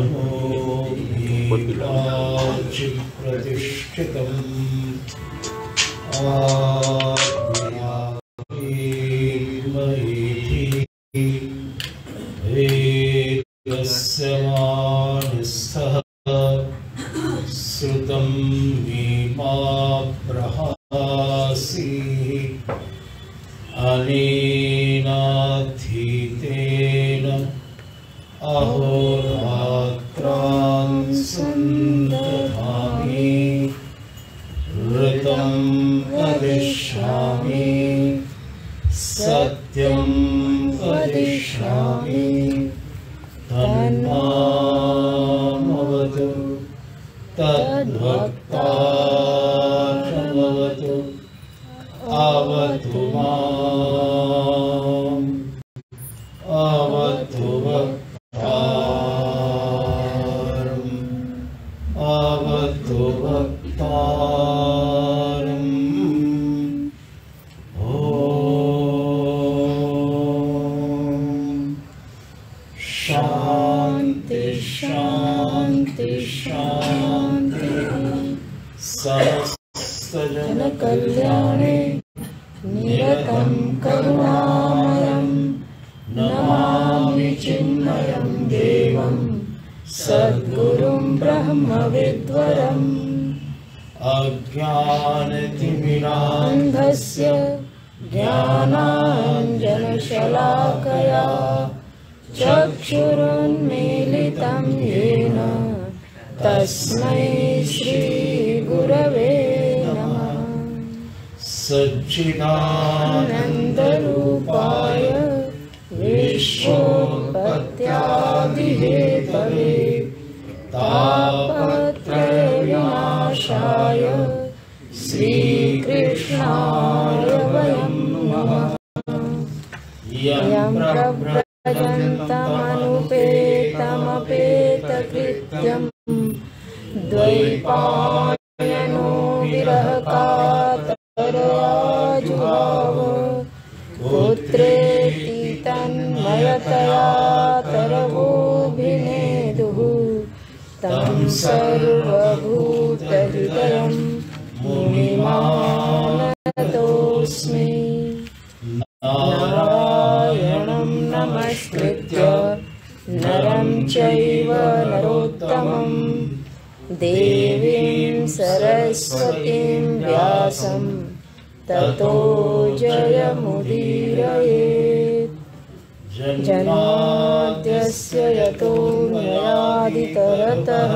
नमो नीलाचिप्रतिष्ठितम् वेदस्य मानस्थः श्रुतं मे मा प्रहासि अनेनाधीतेन अहोरात्रान् सन्दधामि ऋतं वदिष्यामि सत्यं वदिष्यामि तन्मामवतु तद्भक्तारमवतु अवतु माम् अवतु भक्तारम् अवतु भक्तारम्। शांति शांति शांति। समस्त जन कल्याणे निरतं करुणामयं नमामि चिन्मयं देवं सद्गुरुं ब्रह्मविद्वरम् अज्ञानतिमिरान्धस्य ज्ञानाञ्जनशलाकया चक्षुरुन्मीलितं येन तस्मै श्रीगुरवे नमः। सच्चिदानन्दरूपाय विश्वोत्पत्त्यादिहेतवे तापत्रयविनाशाय श्रीकृष्णाय वयं नमः। यं प्रव्रजन्तमनुपेतमपेतकृत्यं द्वैपायनो विरहकातरजुहाव पुत्रेति तन्मयतया तरवोऽभिनेदुः तं सर्वभूतहृदयं मुनिमानतोऽस्मि। नारायणं नमस्कृत्य नरं चैव नरोत्तमं देवीं सरस्वतीं व्यासं ततो जयमुदीरयेत्। जन्माद्यस्य यतोऽन्वयादितरतः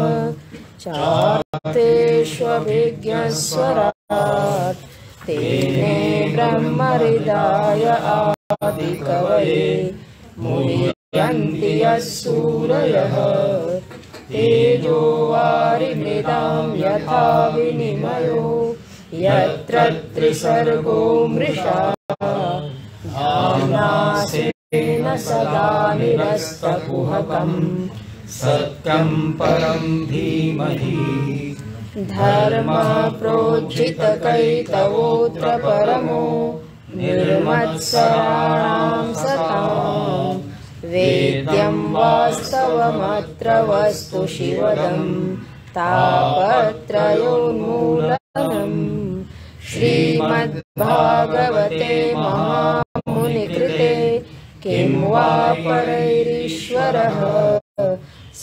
चार्तेष्वभिज्ञस्वराट् तेने ब्रह्महृदाय आदिकवये मुह्यन्ति यः सूरयः तेजो वारिमृदां यथा विनिमयो यत्र त्रिसर्गो मृषा धाम्नासेन सदा निरस्तकुहकं सत्यं परं धीमहि धर्मः प्रोज्झितकैतवोऽत्र परमो निर्मत्सराणां सतां वेद्यं वास्तवमत्र वस्तु शिवदं तापत्रयोन्मूलनम्। श्रीमद्भागवते महामुनिकृते किं वा परैरीश्वरः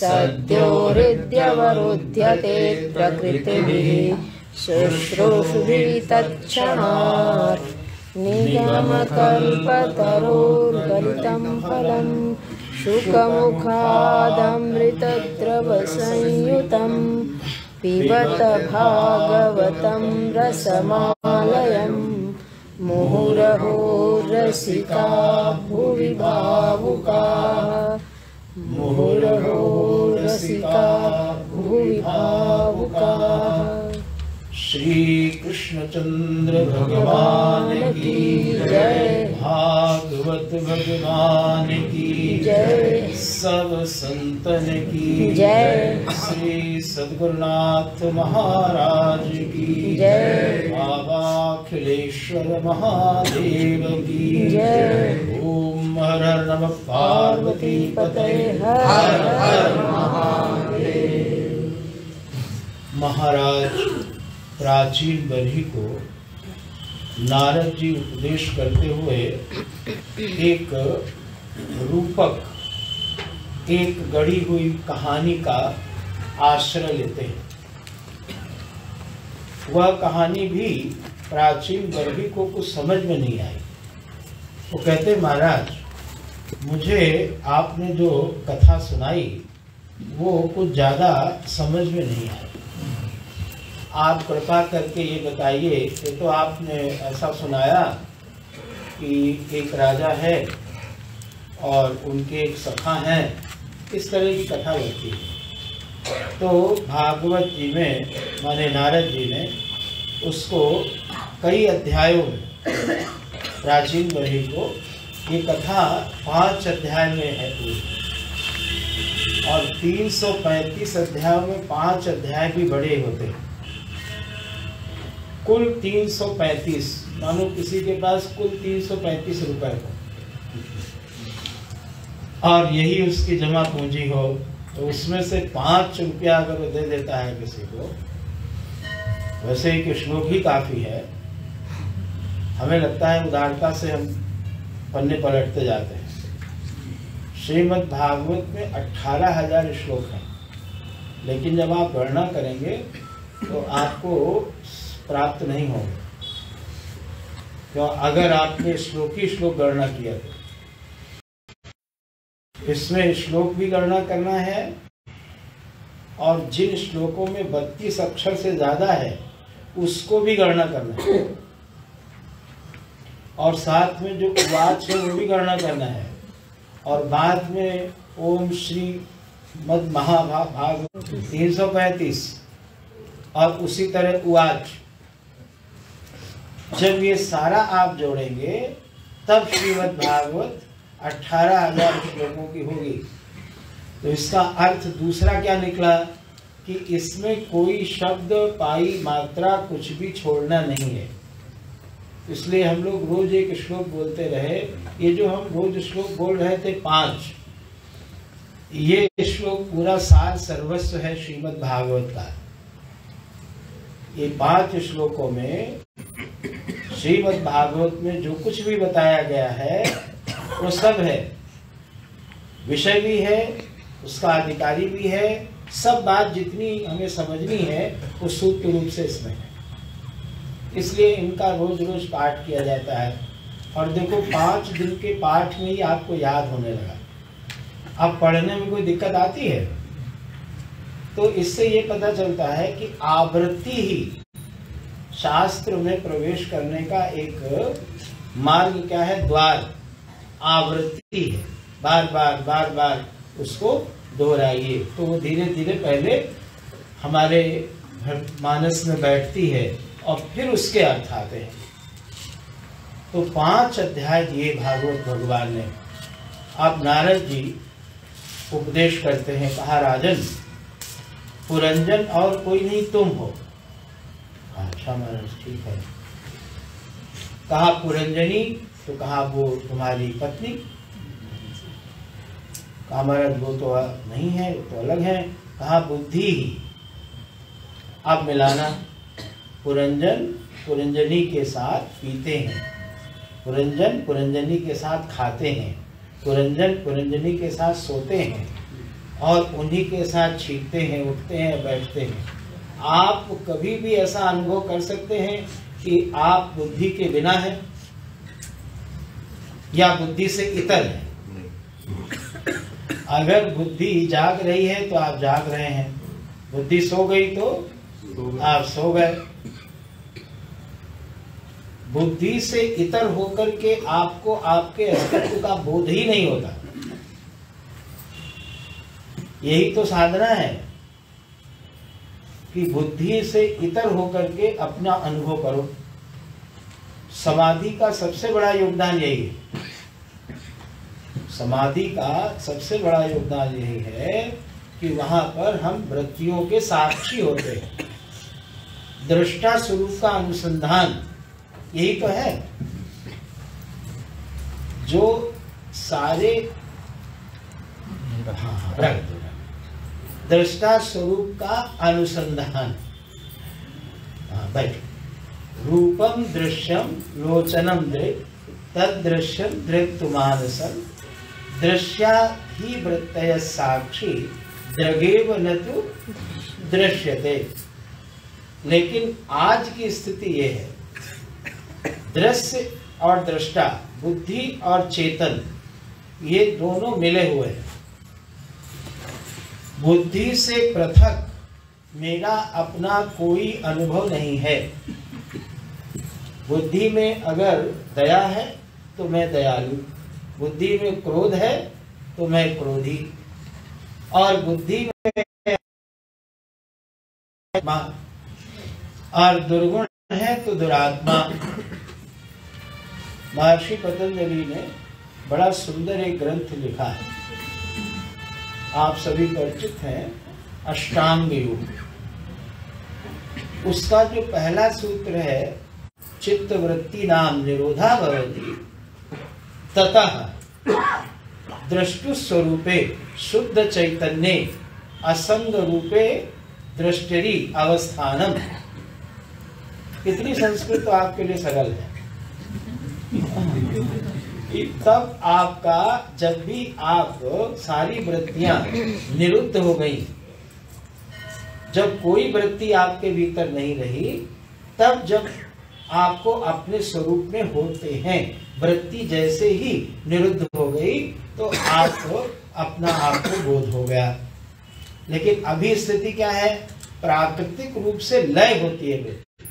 सद्यो हृद्यवरुध्यते प्रकृतिभिः शुश्रूषुभिः तत्क्षणात् निगमकल्पतरोर्गलितं फलं शुकमुखादमृतद्रवसंयुतं पिबत भागवतं रसमालयं मुहुरहो रसिका भुवि भावुकाः मुहुरहो रसिका भुवि भावुकाः। श्री कृष्णचंद्र भगवान की जय। भागवत भगवान की जय। सब संतन की जय। श्री सद्गुरुनाथ महाराज की जय। बाबा अखिलेश्वर महादेव की जय। ओम हर हर हर नमः पार्वती पतये हर हर महादेव। महाराज प्राचीन बरही को नारद जी उपदेश करते हुए एक रूपक, एक गढ़ी हुई कहानी का आश्रय लेते हैं। वह कहानी भी प्राचीन बरही को कुछ समझ में नहीं आई। वो कहते, महाराज मुझे आपने जो कथा सुनाई वो कुछ ज़्यादा समझ में नहीं आई। आप कृपा करके ये बताइए कि तो आपने ऐसा सुनाया कि एक राजा है और उनके एक सखा हैं, इस तरह की कथा लगती है। तो भागवत जी में माने नारद जी ने उसको कई अध्यायों में, प्राचीन बरही को ये कथा 5 अध्याय में है पूरी, और 335 अध्यायों में 5 अध्याय भी बड़े होते हैं। कुल 335, मानो किसी के पास कुल 335 रुपए हो और यही उसकी जमा पूंजी हो, तो उसमें से 5 रुपया अगर वो दे देता है किसी को, वैसे ही कि श्लोक ही काफी है। हमें लगता है उदारता से हम पन्ने पलटते जाते हैं। श्रीमद् भागवत में 18,000 श्लोक हैं, लेकिन जब आप गणना करेंगे तो आपको प्राप्त नहीं होंगे, क्यों? अगर आपने श्लोक ही श्लोक गणना किया तो इसमें श्लोक भी गणना करना है, और जिन श्लोकों में 32 अक्षर से ज्यादा है उसको भी गणना करना है, और साथ में जो उवाच है वो भी गणना करना है, और बाद में ओम श्री मद महाभागवत 335 और उसी तरह उवाच। जब ये सारा आप जोड़ेंगे तब श्रीमद् भागवत 18,000 श्लोकों की होगी। तो इसका अर्थ दूसरा क्या निकला कि इसमें कोई शब्द, पाई, मात्रा कुछ भी छोड़ना नहीं है। इसलिए हम लोग रोज एक श्लोक बोलते रहे। ये जो हम रोज श्लोक बोल रहे थे 5, ये श्लोक पूरा सार सर्वस्व है श्रीमद् भागवत का। ये 5 श्लोकों में श्रीमद् भागवत में जो कुछ भी बताया गया है वो सब है, विषय भी है, उसका अधिकारी भी है, सब बात जितनी हमें समझनी है वो सूत्र रूप से इसमें है। इसलिए इनका रोज रोज पाठ किया जाता है। और देखो 5 दिन के पाठ में ही आपको याद होने लगा। अब पढ़ने में कोई दिक्कत आती है? तो इससे ये पता चलता है कि आवृत्ति ही शास्त्र में प्रवेश करने का एक मार्ग क्या है, द्वार आवृत्ति है। बार बार उसको दोहराइए तो वो धीरे धीरे पहले हमारे मानस में बैठती है और फिर उसके अर्थ आते हैं। तो 5 अध्याय दिए भागवत भगवान ने। अब नारद जी उपदेश करते हैं, कहा राजन पुरंजन और कोई नहीं तुम हो। अच्छा महाराज ठीक है। कहा पुरंजनी, तो कहा वो तुम्हारी पत्नी। कहा महाराज वो तो नहीं है, वो तो अलग है। कहा बुद्धि ही। अब मिलाना, पुरंजन पुरंजनी के साथ पीते हैं, पुरंजन पुरंजनी के साथ खाते हैं, पुरंजन पुरंजनी के साथ सोते हैं, और उन्हीं के साथ छींकते हैं, उठते हैं, बैठते हैं। आप कभी भी ऐसा अनुभव कर सकते हैं कि आप बुद्धि के बिना हैं या बुद्धि से इतर हैं? अगर बुद्धि जाग रही है तो आप जाग रहे हैं, बुद्धि सो गई तो आप सो गए। बुद्धि से इतर होकर के आपको आपके अस्तित्व का बोध ही नहीं होता। यही तो साधना है कि बुद्धि से इतर होकर के अपना अनुभव करो। समाधि का सबसे बड़ा योगदान यही है। समाधि का सबसे बड़ा योगदान यही है कि वहां पर हम वृत्तियों के साक्षी होते हैं। दृष्टा स्वरूप का अनुसंधान यही तो है। जो सारे रख दो। दृष्टा स्वरूप का अनुसंधान। बैठ। रूपम दृश्यम लोचनम दृक् तदृश्यम दृक्तुमानसम दृश्या ही वृत्तय साक्षी दृगेव न तु दृश्यते। लेकिन आज की स्थिति ये है, दृश्य और दृष्टा, बुद्धि और चेतन, ये दोनों मिले हुए हैं। बुद्धि से पृथक मेरा अपना कोई अनुभव नहीं है। बुद्धि में अगर दया है तो मैं दयालु, बुद्धि में क्रोध है तो मैं क्रोधी, और बुद्धि में और दुर्गुण है तो दुरात्मा। महर्षि पतंजलि ने बड़ा सुंदर एक ग्रंथ लिखा है, आप सभी परिचित हैं, अष्टांग योग। उसका जो पहला सूत्र है, चित्तवृत्ति नाम निरोधा भवति ततः दृष्टु स्वरूपे शुद्ध चैतन्ये असंग रूपे दृष्टि अवस्थानम। इतनी संस्कृत तो आपके लिए सरल है। तब आपका, जब भी आप सारी वृत्तियां निरुद्ध हो गई, जब कोई वृत्ति आपके भीतर नहीं रही, तब जब आपको अपने स्वरूप में होते हैं, वृत्ति जैसे ही निरुद्ध हो गई तो आपको अपना आपको बोध हो गया। लेकिन अभी स्थिति क्या है, प्राकृतिक रूप से लय होती है वृत्ति।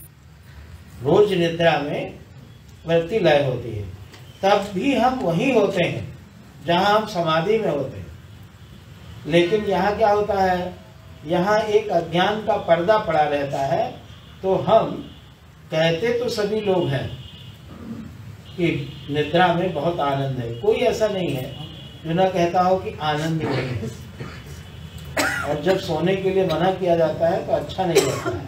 रोज निद्रा में वृत्ति लय होती है, तब भी हम वहीं होते हैं जहां हम समाधि में होते हैं। लेकिन यहाँ क्या होता है, यहाँ एक अज्ञान का पर्दा पड़ा रहता है। तो हम कहते तो सभी लोग हैं कि निद्रा में बहुत आनंद है, कोई ऐसा नहीं है जो ना कहता हो कि आनंद नहीं है। और जब सोने के लिए मना किया जाता है तो अच्छा नहीं लगता है,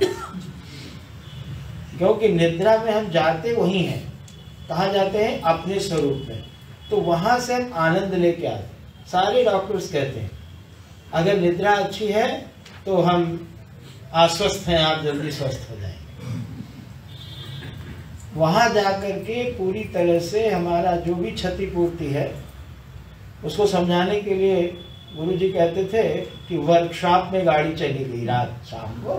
क्योंकि निद्रा में हम जाते वही हैं। कहाँ जाते हैं? अपने स्वरूप में। तो वहां से हम आनंद लेके आते। सारे डॉक्टर्स कहते हैं अगर निद्रा अच्छी है तो हम आश्वस्त हैं, आप जल्दी स्वस्थ हो जाएंगे। वहां जाकर के पूरी तरह से हमारा जो भी क्षतिपूर्ति है उसको समझाने के लिए गुरुजी कहते थे कि वर्कशॉप में गाड़ी चली गई रात शाम को।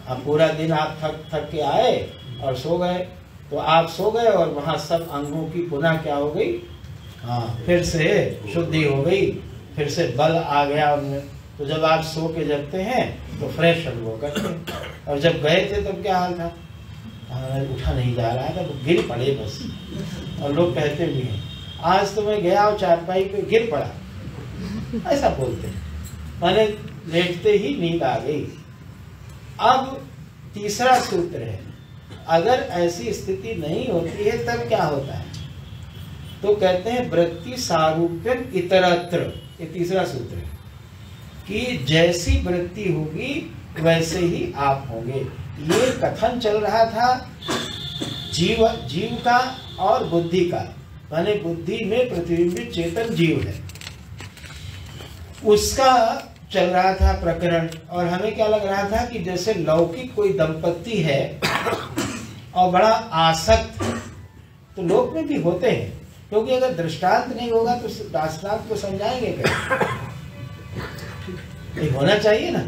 अब पूरा दिन आप थक के आए और सो गए, तो आप सो गए और वहां सब अंगों की पुनः क्या हो गई, हाँ, फिर से शुद्धि हो गई, फिर से बल आ गया उनमें। तो जब आप सो के जगते हैं तो फ्रेश अनुभव करते हैं। और जब गए थे तब क्या हाल था, उठा नहीं जा रहा था, तो गिर पड़े बस। और लोग कहते भी हैं आज तो मैं गया और चारपाई पे गिर पड़ा, ऐसा बोलते हैं, मैंने लेटते ही नींद आ गई। अब तीसरा सूत्र है, अगर ऐसी स्थिति नहीं होती है तब क्या होता है, तो कहते हैं वृत्ति सारूप्यम इतरत्र। ये तीसरा सूत्र है कि जैसी वृत्ति होगी वैसे ही आप होंगे। ये कथन चल रहा था जीव का और बुद्धि का, माने बुद्धि में प्रतिबिंबित चेतन जीव है, उसका चल रहा था प्रकरण। और हमें क्या लग रहा था कि जैसे लौकिक कोई दंपति है और बड़ा आसक्त, तो लोक में भी होते हैं, क्योंकि अगर दृष्टांत नहीं होगा तो दार्शनिक को समझाएंगे कैसे? होना चाहिए ना,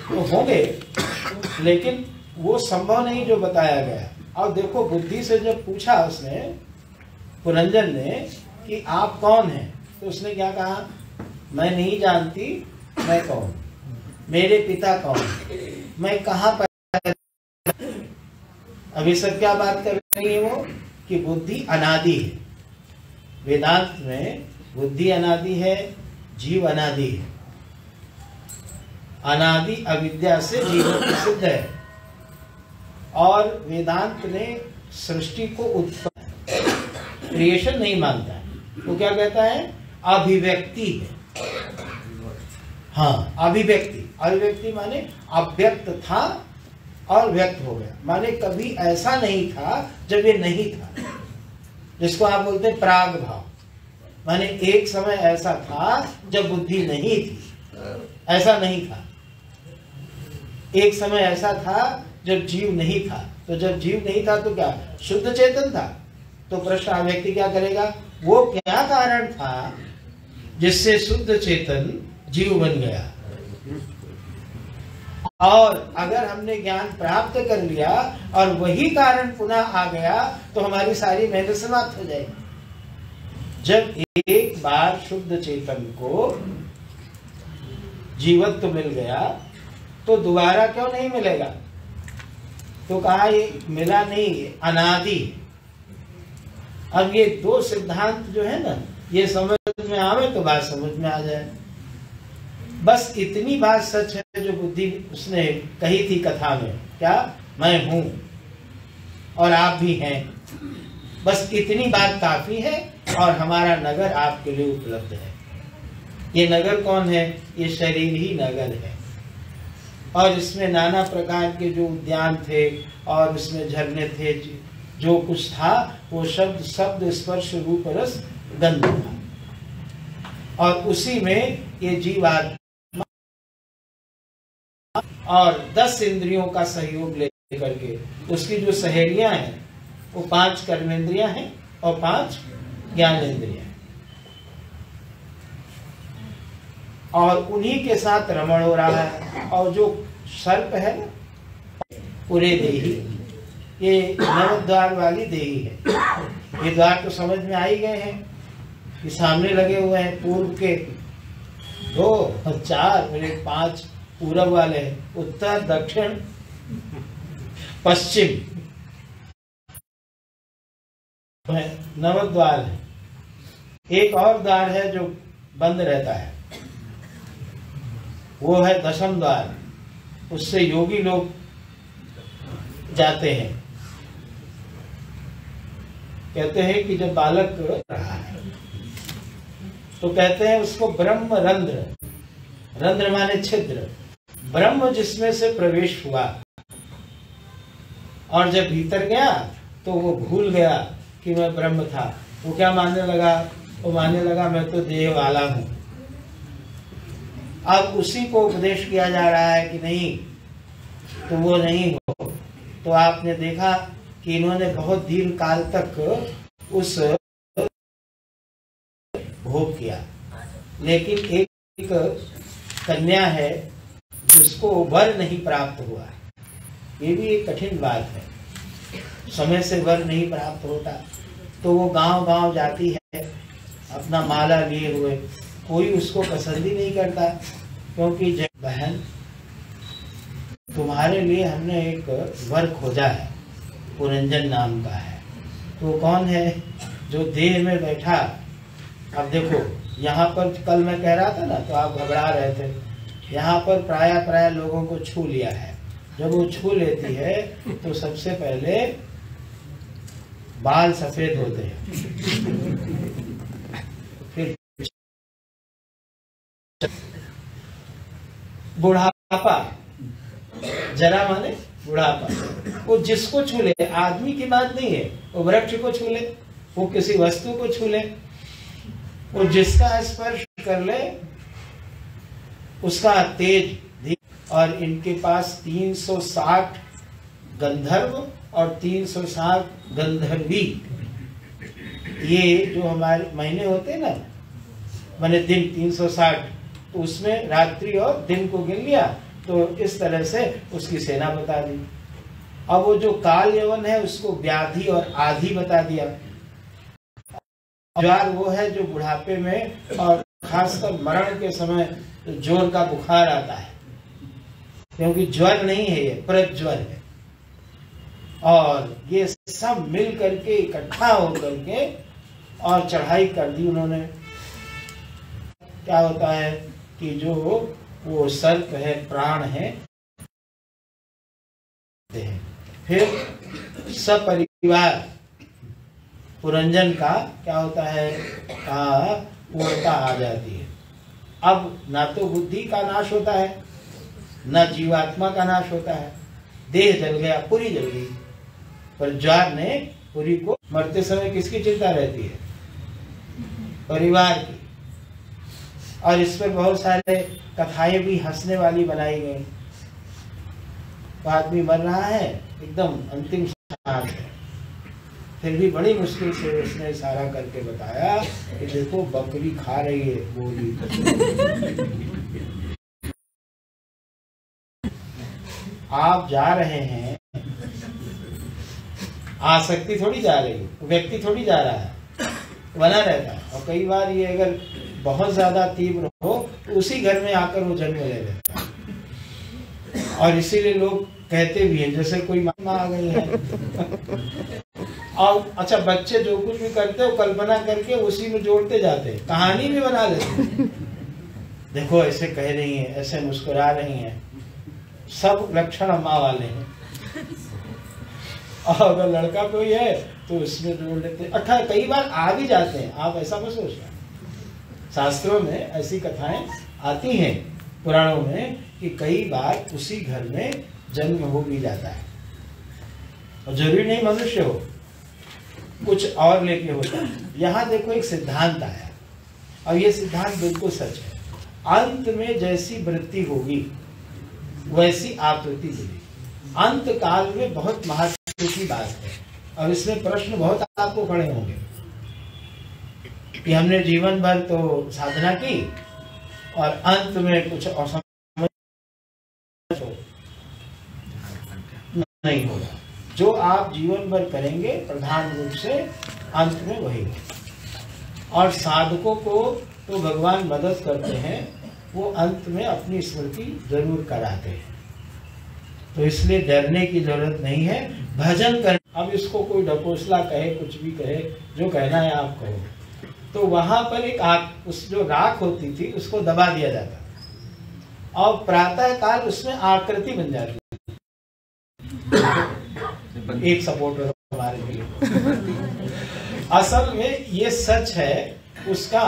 तो होंगे, लेकिन वो संभव नहीं जो बताया गया। और देखो बुद्धि से जब पूछा उसने, पुरंजन ने, कि आप कौन हैं, तो उसने क्या कहा, मैं नहीं जानती मैं कौन, मेरे पिता कौन, मैं कहाँ पर। अभी सब क्या बात कर रही है वो, कि बुद्धि अनादि है। वेदांत में बुद्धि अनादि है, जीव अनादि है। अनादि अविद्या से जीवन सिद्ध है। और वेदांत ने सृष्टि को उत्पन्न, क्रिएशन नहीं मानता है, तो क्या कहता है, अभिव्यक्ति है। हाँ, अभिव्यक्ति, अभिव्यक्ति माने अव्यक्त था और व्यक्त हो गया, माने कभी ऐसा नहीं था जब ये नहीं था, जिसको आप बोलते हैं प्राग भाव। माने एक समय ऐसा था जब बुद्धि नहीं थी, ऐसा नहीं था। एक समय ऐसा था जब जीव नहीं था। तो जब जीव नहीं था तो क्या शुद्ध चेतन था? तो प्रश्न व्यक्ति क्या करेगा, वो क्या कारण था जिससे शुद्ध चेतन जीव बन गया? और अगर हमने ज्ञान प्राप्त कर लिया और वही कारण पुनः आ गया तो हमारी सारी मेहनत समाप्त हो जाएगी। जब एक बार शुद्ध चेतन को जीवत्व मिल गया तो दोबारा क्यों नहीं मिलेगा? तो कहा ये मिला नहीं, अनादि। अब ये दो सिद्धांत जो है ना, ये समझ में आवे तो बात समझ में आ जाए। बस इतनी बात सच है जो बुद्धि उसने कही थी कथा में, क्या मैं हूं और आप भी हैं। बस इतनी बात काफी है और हमारा नगर आपके लिए उपलब्ध है। ये नगर कौन है? ये शरीर ही नगर है। और इसमें नाना प्रकार के जो उद्यान थे और उसमें झरने थे, जो कुछ था वो शब्द स्पर्श रूप रस गंध था। और उसी में ये जीवात्मा और 10 इंद्रियों का सहयोग लेकर के, उसकी जो सहेलियां हैं वो 5 कर्मेंद्रियां हैं और 5 ज्ञानेंद्रियां हैं। और उन्हीं के साथ रमण हो रहा है। और जो सर्प है ना, पूरे देही, ये नवद्वार वाली देही है। ये द्वार तो समझ में आ ही गए हैं कि सामने लगे हुए हैं। पूर्व के 2 और 4 और 5 पूरब वाले हैं, उत्तर दक्षिण पश्चिम नवद्वार है। एक और द्वार है जो बंद रहता है, वो है 10म द्वार। उससे योगी लोग जाते हैं। कहते हैं कि जब बालक रहा है तो कहते हैं उसको ब्रह्म रंध्र, रंध्र माने छिद्र, ब्रह्म जिसमें से प्रवेश हुआ। और जब भीतर गया तो वो भूल गया कि मैं ब्रह्म था। वो क्या मानने लगा? वो मानने लगा मैं तो देह वाला हूं। अब उसी को उपदेश किया जा रहा है कि नहीं, तो वो नहीं हो। तो आपने देखा कि इन्होंने बहुत दीर्घ काल तक उस भोग किया, लेकिन एक कन्या है जिसको वर नहीं प्राप्त हुआ। ये भी एक कठिन बात है, समय से वर नहीं प्राप्त होता। तो वो गांव-गांव जाती है अपना माला लिए हुए, कोई उसको पसंद ही नहीं करता। क्योंकि जब बहन तुम्हारे लिए हमने एक वर खोजा है, पुरंजन नाम का है। तो कौन है? जो देह में बैठा। अब देखो यहाँ पर कल मैं कह रहा था ना, तो आप घबरा रहे थे। यहाँ पर प्राय लोगों को छू लिया है। जब वो छू लेती है तो सबसे पहले बाल सफेद होते हैं, फिर बुढ़ापा, जरा माने बुढ़ापा। वो जिसको छू ले, आदमी की बात नहीं है, वो वृक्ष को छू ले, वो किसी वस्तु को छू ले, वो जिसका स्पर्श कर ले उसका तेज। और इनके पास 360 गंधर्व और 360 गंधर्वी, ये जो हमारे महीने होते हैं ना, माने दिन 360, तो उसमें रात्रि और दिन को गिन लिया। तो इस तरह से उसकी सेना बता दी। अब वो जो काल यवन है उसको व्याधि और आधि बता दिया। ज्वर वो है जो बुढ़ापे में और खासकर मरण के समय जोर का बुखार आता है, क्योंकि ज्वर नहीं है, ये प्रज्वर है। और ये सब मिल करके इकट्ठा होकर के और चढ़ाई कर दी उन्होंने। क्या होता है कि जो वो सर्प है, प्राण है, फिर सपरिवार पुरंजन का क्या होता है, पूर्णता आ जाती है। अब ना तो बुद्धि का नाश होता है, ना जीवात्मा का नाश होता है। देह जल गया, पूरी जल गई, पर ज्वार ने पूरी को। मरते समय किसकी चिंता रहती है? परिवार की। और इस पर बहुत सारे कथाएं भी हंसने वाली बनाई गई। तो आदमी मर रहा है, एकदम अंतिम सांस है, फिर भी बड़ी मुश्किल से उसने इशारा करके बताया कि देखो बकरी खा रही है गोली। आप जा रहे हैं, आसक्ति थोड़ी जा रही है, व्यक्ति थोड़ी जा रहा है, बना रहता है। और कई बार ये अगर बहुत ज्यादा तीव्र हो तो उसी घर में आकर वो जन्म ले लेता है। और इसीलिए लोग कहते भी हैं जैसे कोई माँ आ गई है। और अच्छा, बच्चे जो कुछ भी करते हैं वो कल्पना करके उसी में जोड़ते जाते हैं, कहानी भी बना लेते हैं। देखो ऐसे कह रही हैं, ऐसे मुस्कुरा रही हैं, सब लक्षण अम्मा वाले हैं। और अगर लड़का कोई है तो उसमें जोड़ लेते हैं। अच्छा, कई बार आ भी जाते हैं, आप ऐसा मत सोचना। शास्त्रों में ऐसी कथाएं आती हैं, पुराणों में, कि कई बार उसी घर में जन्म हो भी जाता है। और जरूरी नहीं मनुष्य हो, कुछ और लेके होता है। यहाँ देखो एक सिद्धांत आया, और ये सिद्धांत बिल्कुल सच है। अंत में जैसी वृत्ति होगी वैसी आकृति मिलेगी। अंत काल में बहुत महत्व की बात है, और इसमें प्रश्न बहुत आपको खड़े होंगे कि हमने जीवन भर तो साधना की और अंत में कुछ असमझ नहीं होगा। जो आप जीवन भर करेंगे प्रधान रूप से अंत में वही होगा। और साधकों को तो भगवान मदद करते हैं, वो अंत में अपनी स्मृति जरूर कराते हैं। तो इसलिए डरने की जरूरत नहीं है, भजन कर। अब इसको कोई ढकोसला कहे, कुछ भी कहे, जो कहना है आप कहो। तो वहां पर एक आग, उस जो राख होती थी उसको दबा दिया जाता, और प्रातः काल उसमें आकृति बन जाती। एक सपोर्टर हमारे लिए। असल में ये सच है उसका।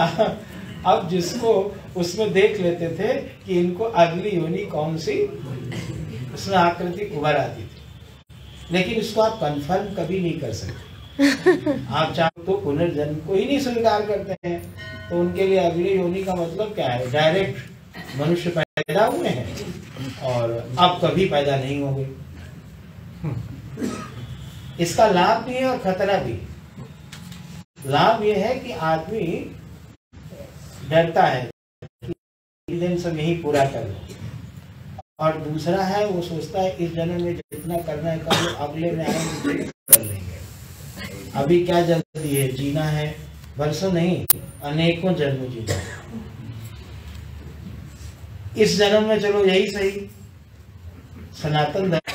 अब जिसको उसमें देख लेते थे कि इनको अगली योनि कौन सी, उसमें आकृति उभर आती थी। लेकिन इसको आप कंफर्म कभी नहीं कर सकते। आप चाहो तो पुनर्जन्म को ही नहीं स्वीकार करते हैं, तो उनके लिए अगली योनि का मतलब क्या है? डायरेक्ट मनुष्य पैदा हुए हैं और अब कभी पैदा नहीं होंगे। इसका लाभ भी है और खतरा भी। लाभ यह है कि आदमी डरता है कि दिन सब यही पूरा कर लो, और दूसरा है वो सोचता है इस जन्म में जितना करना है कर लो, अगले में आएंगे कर लेंगे। अभी क्या जल्दी है, जीना है वर्षों नहीं अनेकों जन्म जीना है। इस जन्म में चलो यही सही, सनातन धर्म,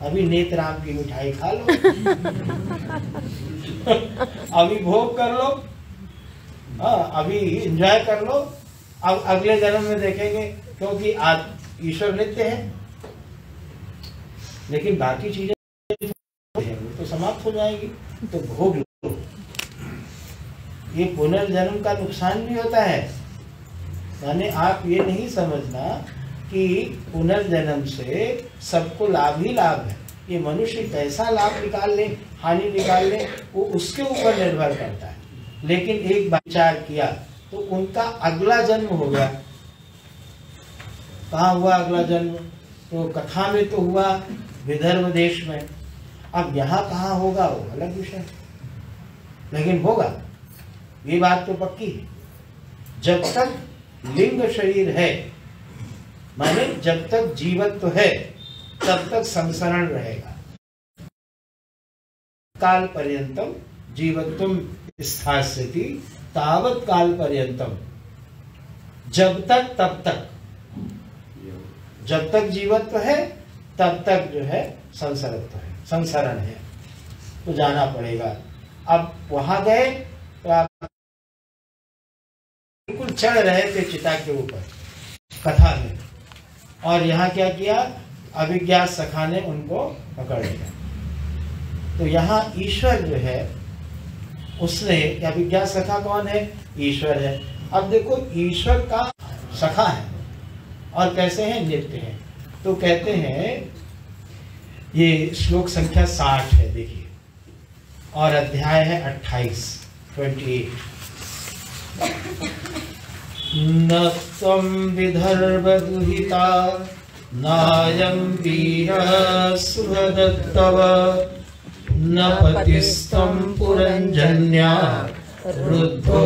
अभी नेत्र राम की मिठाई खा लो, अभी भोग कर लो, अभी एंजॉय कर लो, अब अगले जन्म में देखेंगे, क्योंकि आज ईश्वर नित्य है। लेकिन बाकी चीजें वो तो समाप्त हो जाएंगी, तो भोग लो। ये पुनर्जन्म का नुकसान भी होता है। यानी आप ये नहीं समझना कि पुनर्जन्म से सबको लाभ ही लाभ है। ये मनुष्य कैसा लाभ निकाल ले, हानि निकाल ले, वो उसके ऊपर निर्भर करता है। लेकिन एक बार विचार किया तो उनका अगला जन्म हो गया। कहाँ हुआ अगला जन्म? तो कथा में तो हुआ विदर्भ देश में। अब यहाँ कहाँ होगा वो अलग विषय, लेकिन होगा, ये बात तो पक्की है। जब तक लिंग शरीर है, माने जब तक जीवत्व है, तब तक संसरण रहेगा। काल पर्यंतम जीवत्वम स्थास्यति तावत काल पर्यंतम, जब तक तब तक, जब तक जीवत्व है तब तक जो है संसरत्व है, संसरण है। तो जाना पड़ेगा। अब वहां गए तो आप बिल्कुल चढ़ रहे थे चिता के ऊपर कथा में, और यहाँ क्या किया? अभिज्ञात सखा ने उनको पकड़ लिया। तो यहाँ ईश्वर जो है उसने, अभिज्ञात सखा कौन है? ईश्वर है। अब देखो ईश्वर का सखा है और कैसे हैं? नित्य है। तो कहते हैं, ये श्लोक संख्या 60 है, देखिए, और अध्याय है 28। न त्वं विदर्भदुहिता नायं वीरः सुहृदत्तव न पतिस्त्वं पुरञ्जन्या रुद्धो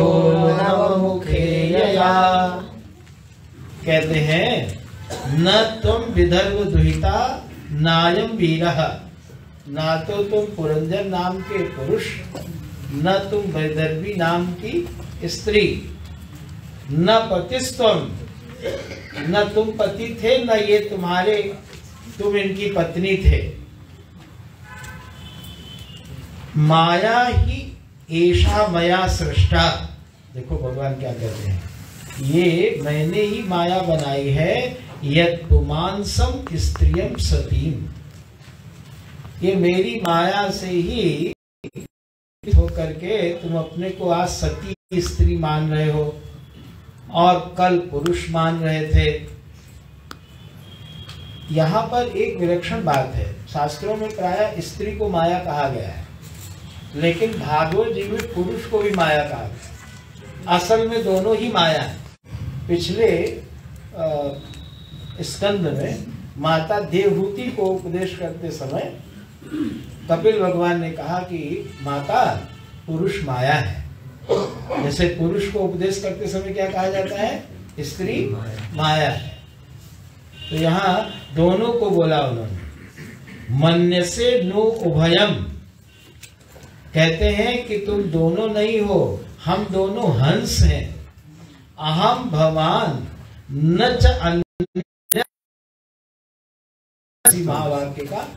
नवमुखे यया। कहते हैं न तुम विदर्भ दुहिता नायम वीरः, ना तो तुम पुरंजन नाम के पुरुष, न तुम वैदर्भी नाम की स्त्री, न पतिस्त्वम, न तुम पति थे, न ये तुम इनकी पत्नी थे। माया ही ऐशा मया सृष्टा। देखो भगवान क्या कहते हैं, ये मैंने ही माया बनाई है। यत् पुमांसम स्त्रियम सतीम, ये मेरी माया से ही होकर के तुम अपने को आज सती स्त्री मान रहे हो और कल पुरुष मान रहे थे। यहाँ पर एक विलक्षण बात है, शास्त्रों में प्रायः स्त्री को माया कहा गया है, लेकिन भागवत जी में पुरुष को भी माया कहा गया। असल में दोनों ही माया है। पिछले स्कंद में माता देवहूति को उपदेश करते समय कपिल भगवान ने कहा कि माता पुरुष माया है। जैसे पुरुष को उपदेश करते समय क्या कहा जाता है, स्त्री माया है। तो यहाँ दोनों को बोला उन्होंने। मन्य से नो उभयम, कहते हैं कि तुम दोनों नहीं हो, हम दोनों हंस हैं। अहम भवान न च अन्य, महावाक्य का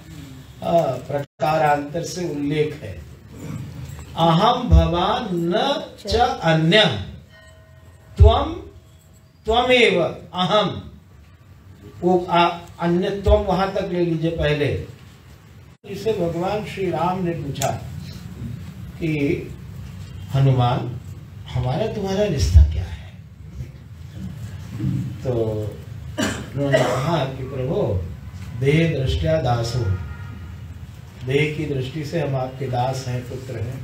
प्रकारांतर से उल्लेख है। अहम भवान न च अन्य, त्वमेव अहम। वो अन्य त्वम वहां तक ले लीजिए पहले। इसे भगवान श्री राम ने पूछा कि हनुमान, हमारा तुम्हारा रिश्ता क्या है? तो उन्होंने कहा कि प्रभु, देह दृष्टिया दास हो, देह की दृष्टि से हम आपके दास हैं, पुत्र हैं।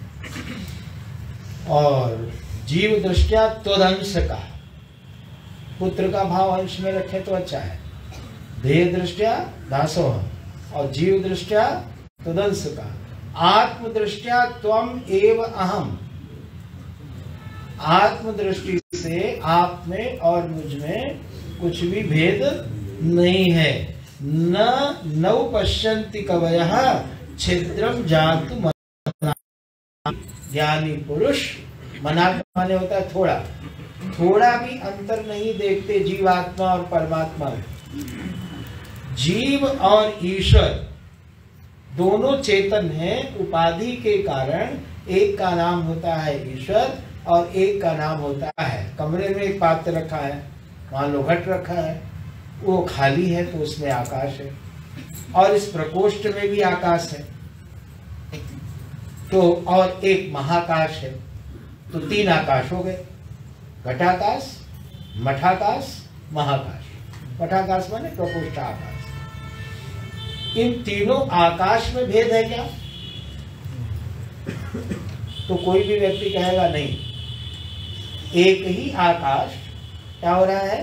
और जीव दृष्टिया त्वदंश का, पुत्र का भाव अंश में रखे तो अच्छा है। देह दृष्टिया दासो हम, और जीव दृष्टिया त्वदंश का। आत्म दृष्टिया त्वम एव अहम, आत्म दृष्टि से आप में और मुझ में कुछ भी भेद नहीं है। न नौ पश्यन्ति कवयः छिद्रम जातु मना। ज्ञानी पुरुष, मना माने होता है थोड़ा, थोड़ा भी अंतर नहीं देखते जीवात्मा और परमात्मा में। जीव और ईश्वर दोनों चेतन हैं। उपाधि के कारण एक का नाम होता है ईश्वर और एक का नाम होता है। कमरे में एक पात्र रखा है, मान लो घट रखा है, वो खाली है तो उसमें आकाश है, और इस प्रकोष्ठ में भी आकाश है, तो और एक महाकाश है, तो तीन आकाश हो गए, घटाकाश, मठाकाश, महाकाश। मठाकाश माने प्रकोष्ठ आकाश। इन तीनों आकाश में भेद है क्या? तो कोई भी व्यक्ति कहेगा नहीं, एक ही आकाश क्या हो रहा है,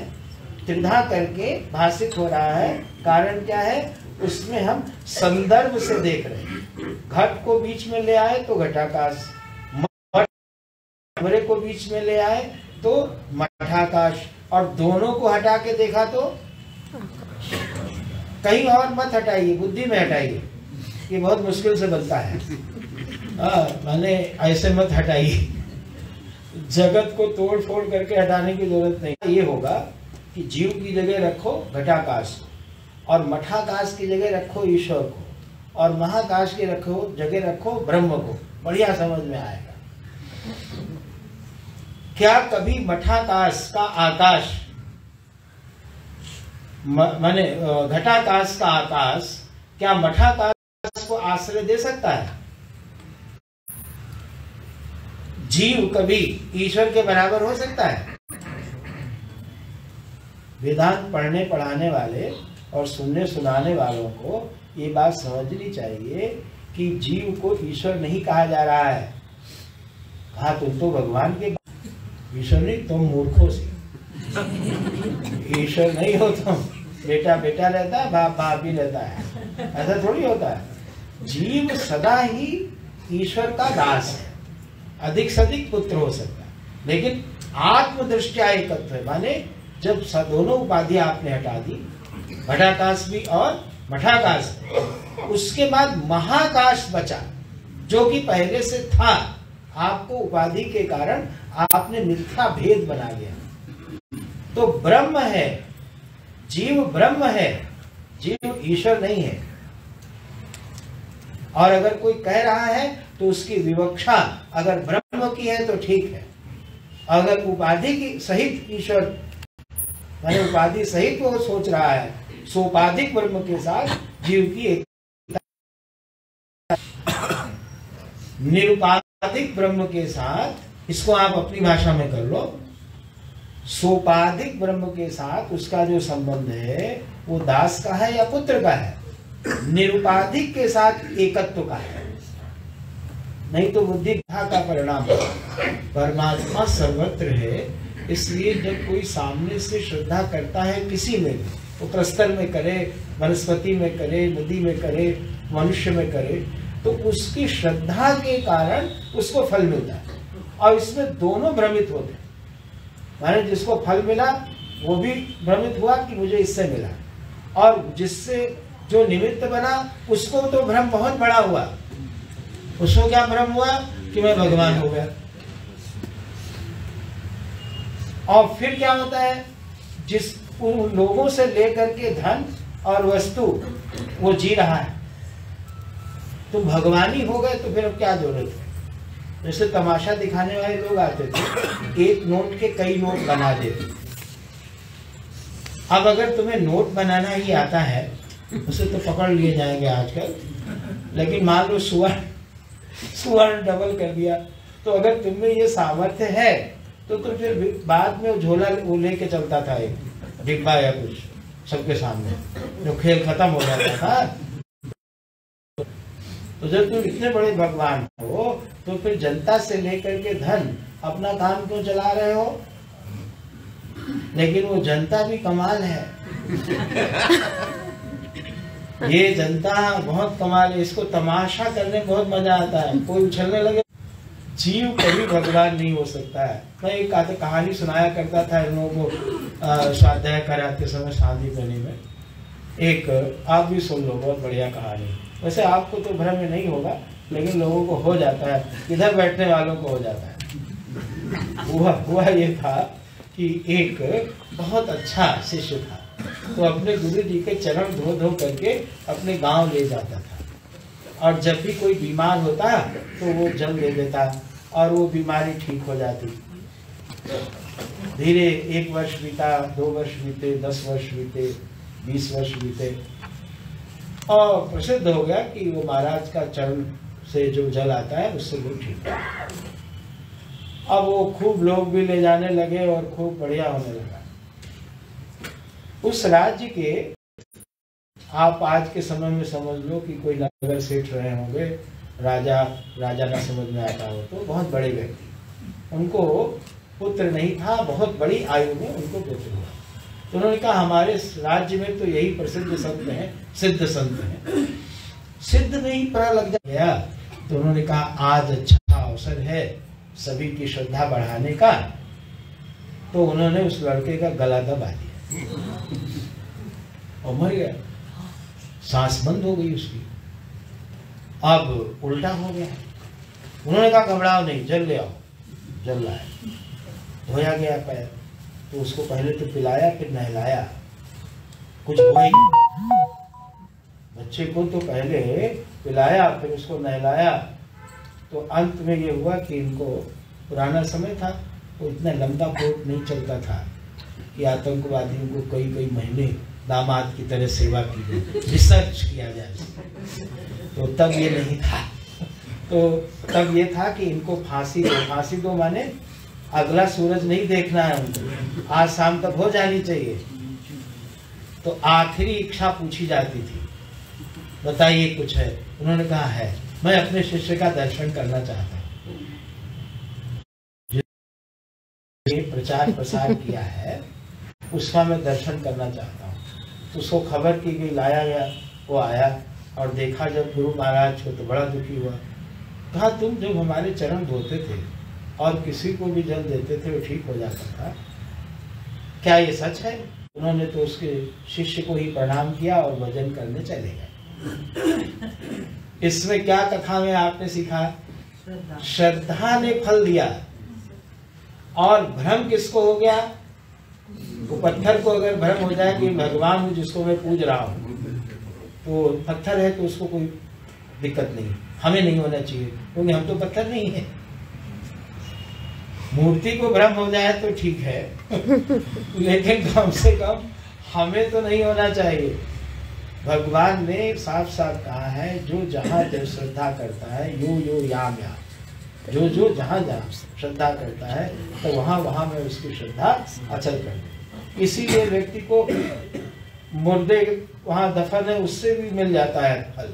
त्रिधा करके भाषित हो रहा है। कारण क्या है, उसमें हम संदर्भ से देख रहे हैं। घट को बीच में ले आए तो घटाकाश, कमरे को बीच में ले आए तो मठाकाश, और दोनों को हटा के देखा तो कहीं और मत हटाइए, बुद्धि में हटाइए, ये बहुत मुश्किल से बनता है। माने ऐसे मत हटाइए, जगत को तोड़ फोड़ करके हटाने की जरूरत नहीं। ये होगा कि जीव की जगह रखो घटाकाश, और मठाकाश की जगह रखो ईश्वर को, और महाकाश की जगह रखो ब्रह्म को। बढ़िया समझ में आएगा। क्या कभी मठाकाश का आकाश, माने घटाकाश का आकाश, क्या मठाकाश को आश्रय दे सकता है? जीव कभी ईश्वर के बराबर हो सकता है? वेदांत पढ़ने पढ़ाने वाले और सुनने सुनाने वालों को ये बात समझनी चाहिए कि जीव को ईश्वर नहीं कहा जा रहा है। कहा तुम तो भगवान के ईश्वर नहीं, तुम मूर्खों से। ईश्वर नहीं हो तुम, बेटा बेटा रहता है, बाप बाप भी रहता है, ऐसा थोड़ी होता है। जीव सदा ही ईश्वर का दास है, अधिक से अधिक पुत्र हो सकता है, लेकिन आत्मदृष्टिया एकत्व है, माने जब दोनों उपाधि आपने हटा दी, घटाकाश भी और मठाकाश, उसके बाद महाकाश बचा, जो कि पहले से था, आपको उपाधि के कारण आपने मिथ्या भेद बना दिया। तो ब्रह्म है, जीव ब्रह्म है, जीव ईश्वर नहीं है। और अगर कोई कह रहा है तो उसकी विवक्षा अगर ब्रह्म की है तो ठीक है, अगर उपाधि की सहित ईश्वर, मैंने उपाधि सहित वो सोच रहा है, सोपाधिक ब्रह्म के साथ जीव की एक निरुपाधिक ब्रह्म के साथ, इसको आप अपनी भाषा में कर लो, सोपाधिक ब्रह्म के साथ उसका जो संबंध है वो दास का है या पुत्र का है, निरुपाधिक के साथ एकत्व का है, नहीं तो बुद्धि का परिणाम है। परमात्मा सर्वत्र है, इसलिए जब कोई सामने से श्रद्धा करता है किसी में भी, वो प्रस्तर में करे, वनस्पति में करे, नदी में करे, मनुष्य में करे, तो उसकी श्रद्धा के कारण उसको फल मिलता है। और इसमें दोनों भ्रमित होते हैं, माने जिसको फल मिला वो भी भ्रमित हुआ कि मुझे इससे मिला, और जिससे जो निमित्त बना उसको तो भ्रम बहुत बड़ा हुआ, उसको क्या भ्रम हुआ कि मैं भगवान हो गया। और फिर क्या होता है, जिस उन लोगों से लेकर के धन और वस्तु वो जी रहा है, तुम भगवानी हो गए तो फिर अब क्या जरूरत है। जैसे तमाशा दिखाने वाले लोग आते थे, एक नोट के कई नोट बना देते। अब अगर तुम्हें नोट बनाना ही आता है, उसे तो पकड़ लिए जाएंगे आजकल, लेकिन मान लो सुवर्ण डबल कर दिया, तो अगर तुम्हें ये सामर्थ्य है तो फिर बाद में झोला वो लेके चलता था, एक डिब्बा या कुछ सबके सामने, जो खेल खत्म हो जाता था। तो जब तुम इतने बड़े भगवान हो तो फिर जनता से लेकर के धन अपना काम क्यों चला रहे हो। लेकिन वो जनता भी कमाल है, ये जनता बहुत कमाल है, इसको तमाशा करने में बहुत मजा आता है, कोई उछलने लगे। जीव कभी भगवान नहीं हो सकता है। मैं एक कहानी सुनाया करता था इन लोगों को स्वाध्याय कराते समय शादी करने में, एक आप भी सुन लो, बहुत बढ़िया कहानी। वैसे आपको तो भ्रम में नहीं होगा, लेकिन लोगों को हो जाता है, इधर बैठने वालों को हो जाता है। हुआ ये था कि एक बहुत अच्छा शिष्य था, तो अपने गुरु जी के चरण धो धो करके अपने गांव ले जाता था, और जब भी कोई बीमार होता तो वो जल दे देता और वो बीमारी ठीक हो जाती। धीरे 1 वर्ष बीता, 2 वर्ष बीते, 10 वर्ष बीते, 20 वर्ष बीते, और प्रसिद्ध हो गया कि वो महाराज का चरण से जो जल आता है उससे वो ठीक है। अब वो खूब लोग भी ले जाने लगे और खूब बढ़िया होने लगा। उस राज्य के, आप आज के समय में समझ लो कि कोई नगर सेठ रहे होंगे, राजा का समझ में आता हो तो बहुत बड़े व्यक्ति, उनको पुत्र नहीं था, बहुत बड़ी आयु में उनको पुत्र हुआ। तो उन्होंने कहा हमारे राज्य में तो यही प्रसिद्ध संत हैं, सिद्ध संत हैं, सिद्ध में ही पता लग गया। तो उन्होंने कहा आज अच्छा अवसर है सभी की श्रद्धा बढ़ाने का। तो उन्होंने उस लड़के का गला दबा दिया और मर गया, सांस बंद हो गई उसकी। अब उल्टा हो गया। उन्होंने कहा घबराओ नहीं, जल ले आओ। जल लाया, धोया गया पैर, तो उसको पहले तो पिलाया फिर नहलाया, कुछ हुआ ही। बच्चे को तो पहले पिलाया फिर उसको नहलाया, तो अंत में ये हुआ कि इनको, पुराना समय था तो इतना लंबा कोर्ट नहीं चलता था कि आतंकवादियों को कई महीने दामाद की तरह सेवा की जाए, रिसर्च किया जाए, तो तब ये नहीं था। तो तब ये था कि इनको फांसी दो माने अगला सूरज नहीं देखना है उनको, आज शाम तक हो जानी चाहिए। तो आखिरी इच्छा पूछी जाती थी, बताइए कुछ है। उन्होंने कहा है, मैं अपने शिष्य का दर्शन करना चाहता हूँ। प्रचार प्रसार किया है उसका मैं दर्शन करना चाहता हूँ। तो उसको खबर की गई, लाया गया, वो आया और देखा जब गुरु महाराज को तो बड़ा दुखी हुआ। कहा तुम जब हमारे चरण धोते थे और किसी को भी जल देते थे वो ठीक हो जाता था, क्या ये सच है? उन्होंने तो उसके शिष्य को ही प्रणाम किया और भजन करने चले गए। इसमें क्या कथा में आपने सीखा? श्रद्धा ने फल दिया। और भ्रम किसको हो गया? वो पत्थर को अगर भ्रम हो जाए कि भगवान हूँ जिसको मैं पूज रहा हूँ, तो पत्थर है तो उसको कोई दिक्कत नहीं, हमें नहीं होना चाहिए क्योंकि हम तो पत्थर नहीं है। मूर्ति को भ्रम हो जाए तो ठीक है लेकिन कम से कम हमें तो नहीं होना चाहिए। भगवान ने साफ साफ कहा है, जो जहाँ जो श्रद्धा करता है, यो यो याम या, जो जो जहाँ जहाँ श्रद्धा करता है तो वहाँ वहाँ में उसकी श्रद्धा अचल कर दे। इसीलिए व्यक्ति को मुर्दे वहाँ दफन है उससे भी मिल जाता है फल।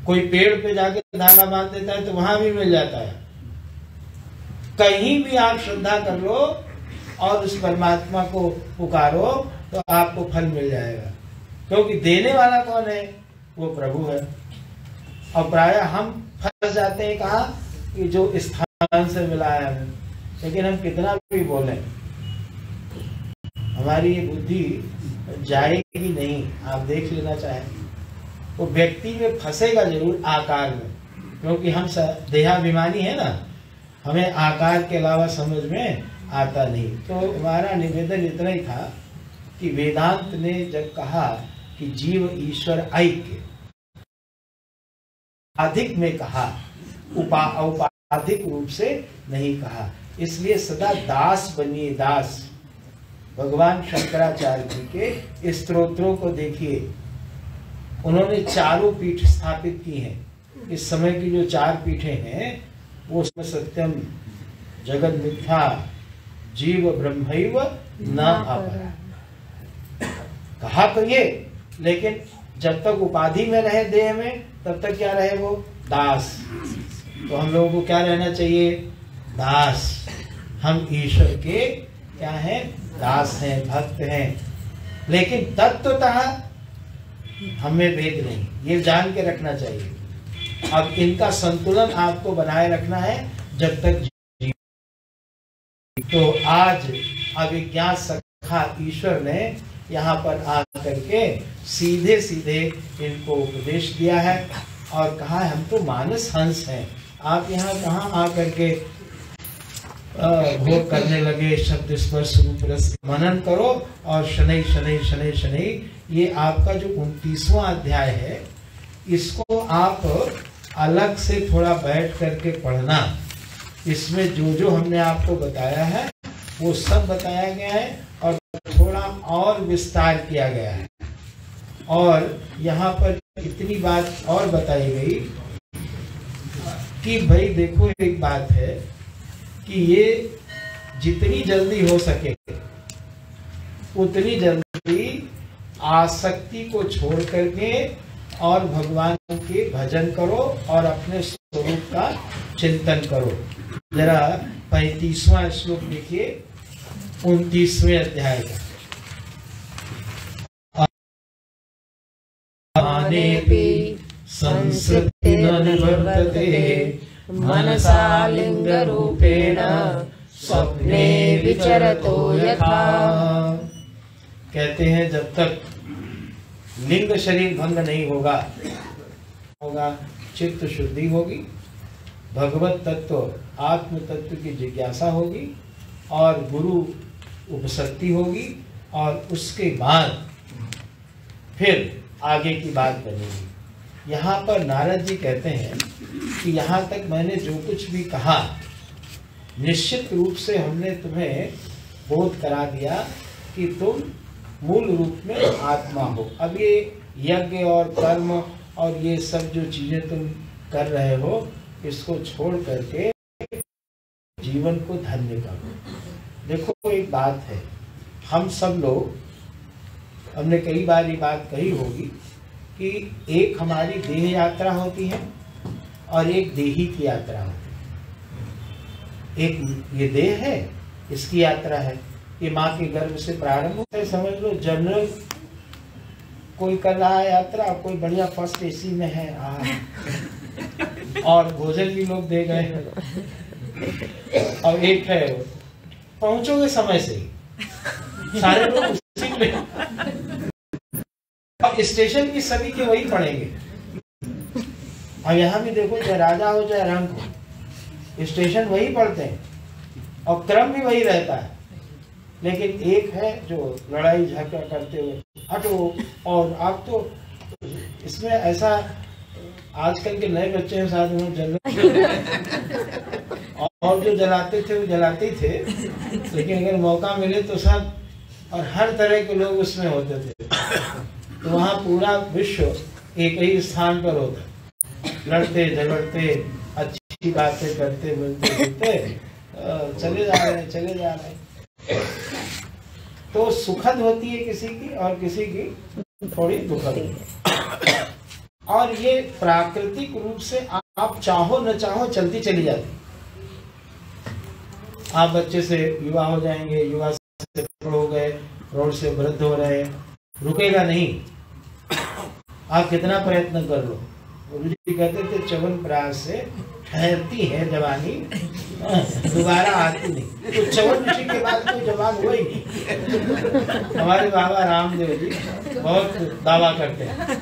कोई पेड़ पे जाके धागा बांध देता है तो वहां भी मिल जाता है। कहीं भी आप श्रद्धा कर लो और उस परमात्मा को पुकारो तो आपको फल मिल जाएगा, क्योंकि देने वाला कौन है? वो प्रभु है। और प्राय हम फंस जाते हैं कहा कि जो स्थान से मिला है हमें, लेकिन हम कितना भी बोलें हमारी ये बुद्धि जाएगी नहीं। आप देख लेना चाहें वो व्यक्ति में फंसेगा जरूर आकार में, क्योंकि हम देहाभिमानी है ना, हमें आकार के अलावा समझ में आता नहीं। तो हमारा निवेदन इतना ही था कि वेदांत ने जब कहा कि जीव ईश्वर ऐक्य, अधिक में कहा, औपाधिक रूप से नहीं कहा। इसलिए सदा दास बनिए, दास। भगवान शंकराचार्य जी के स्तोत्रों को देखिए, उन्होंने चारों पीठ स्थापित की हैं। इस समय की जो चार पीठें हैं वो सत्यम, जगत मिथ्या, जीव ब्रह्मैव न अपरा। कहा तो ये, लेकिन जब तक उपाधि में रहे देह में तब तक क्या रहे? वो दास। तो हम लोगों को क्या रहना चाहिए? दास। हम ईश्वर के क्या हैं? दास हैं, भक्त हैं। लेकिन तत्वतः हमें भेद नहीं, ये जान के रखना चाहिए। अब इनका संतुलन आपको बनाए रखना है जब तक तो आज अभिज्ञात सखा ईश्वर ने यहाँ पर आकर के सीधे सीधे इनको उपदेश दिया है और कहा हम तो मानस हंस हैं, आप यहाँ कहाँ आकर के भोग करने लगे, शब्द स्पर्श रूप रस मनन करो। और शनै शनै शनै शनै, ये आपका जो 29वां अध्याय है, इसको आप अलग से थोड़ा बैठ करके पढ़ना। इसमें जो जो हमने आपको बताया है वो सब बताया गया है और थोड़ा और विस्तार किया गया है। और यहाँ पर इतनी बात और बताई गई कि भाई देखो, एक बात है कि ये जितनी जल्दी हो सके उतनी जल्दी आसक्ति को छोड़ करके और भगवान के भजन करो और अपने स्वरूप का चिंतन करो। जरा 35वां श्लोक देखिए 29वें अध्याय का। आनेपि संसृति न निवर्तते मनसा लिंग रूपेण स्वप्ने विचरतो यथा। कहते हैं जब तक लिंग शरीर भंग नहीं होगा चित्त शुद्धि होगी, भगवत तत्व आत्म तत्व की जिज्ञासा होगी और गुरु उपसक्ति होगी और उसके बाद फिर आगे की बात बनेगी। यहाँ पर नारद जी कहते हैं कि यहाँ तक मैंने जो कुछ भी कहा निश्चित रूप से हमने तुम्हें बोध करा दिया कि तुम मूल रूप में आत्मा हो। अब ये यज्ञ और कर्म और ये सब जो चीजें तुम कर रहे हो इसको छोड़ करके जीवन को धन्य करो। देखो एक बात है, हम सब लोग, हमने कई बार ये बात कही होगी कि एक हमारी देह यात्रा होती है और एक देही की यात्रा होती है। एक ये देह है, इसकी यात्रा है, ये माँ के गर्भ से प्रारंभ होता है। समझ लो जनरल कोई कर रहा है यात्रा, कोई बढ़िया फर्स्ट एसी में है, और भोजन भी लोग दे गए, और एक है पहुंचोगे समय से ही, सारे लोग उसी में, और स्टेशन की सभी के वही पड़ेंगे। और यहाँ भी देखो, चाहे राजा हो चाहे रंग हो, स्टेशन वही पड़ते हैं और क्रम भी वही रहता है। लेकिन एक है जो लड़ाई झगड़ा करते हुए हटो, और आप तो इसमें ऐसा आजकल के नए बच्चे हैं साथ में जल और जो जलाते थे वो जलाते ही थे, लेकिन अगर मौका मिले तो सब, और हर तरह के लोग उसमें होते थे। तो वहाँ पूरा विश्व एक ही स्थान पर होता, लड़ते झगड़ते अच्छी बातें करते मिलते जुलते चले जा रहे हैं। तो सुखद होती है किसी की और किसी की थोड़ी दुखद। और ये प्राकृतिक रूप से आप चाहो न चाहो चलती चली जाती। आप बच्चे से युवा हो जाएंगे, युवा से हो गए, प्रौढ़ से वृद्ध हो रहे, रुकेगा नहीं। आप कितना प्रयत्न कर लो। गुरु जी कहते थे 54 प्रयास से ठहरती है जवानी, दोबारा आती नहीं। तो 54 ऋषि के बाद कोई जवान हुआ ही नहीं। हमारे बाबा रामदेव जी बहुत दावा करते हैं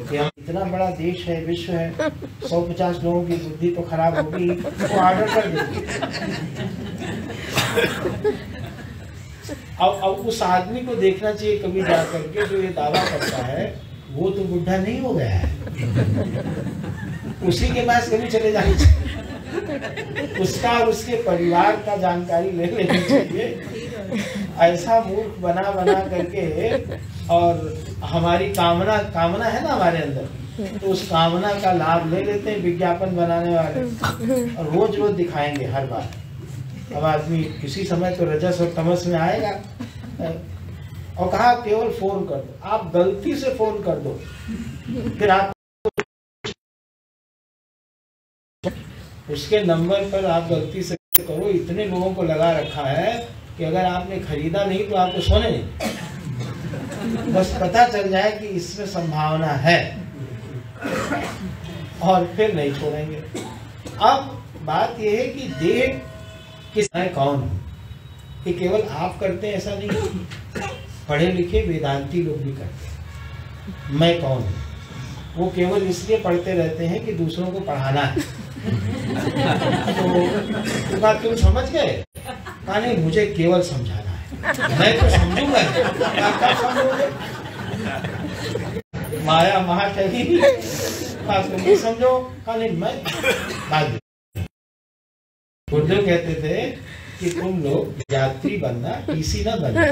कि हम इतना बड़ा देश है, विश्व है, 150 लोगों की बुद्धि तो खराब होगी, वो ऑर्डर कर देती। अब उस आदमी को देखना चाहिए कभी जा करके जो ये दावा करता है, वो तो बुढ़ा नहीं हो गया है। उसी के पास कभी चले जाना चाहिए, उसका और उसके परिवार का जानकारी ले लेनी चाहिए। ऐसा मूर्ख बना करके, और हमारी कामना है ना हमारे अंदर, तो उस कामना का लाभ ले लेते हैं विज्ञापन बनाने वाले, और रोज रोज दिखाएंगे हर बार। अब आदमी किसी समय तो रजस और तमस में आएगा, और कहा केवल फोन कर दो। आप गलती से फोन कर दो, फिर आप उसके नंबर पर आप गलती से करो। इतने लोगों को लगा रखा है कि अगर आपने खरीदा नहीं तो आपको सोने नहीं, बस पता चल जाए कि इसमें संभावना है, और फिर नहीं छोड़ेंगे। अब बात यह है कि देह किस है, कौन है, ये केवल आप करते हैं ऐसा नहीं, पढ़े लिखे वेदांती लोग भी करते हैं। मैं कौन हूँ, वो केवल इसलिए पढ़ते रहते हैं कि दूसरों को पढ़ाना है। तो बात तुम समझ गए? कहा नहीं, मुझे केवल समझाना है, मैं तो समझूंगा। क्या समझोगे? माया महाटही, तुम भी समझो। कहा नहीं, मैं बात। गुरुदेव कहते थे कि तुम लोग यात्री बनना, टीसी ना बनना।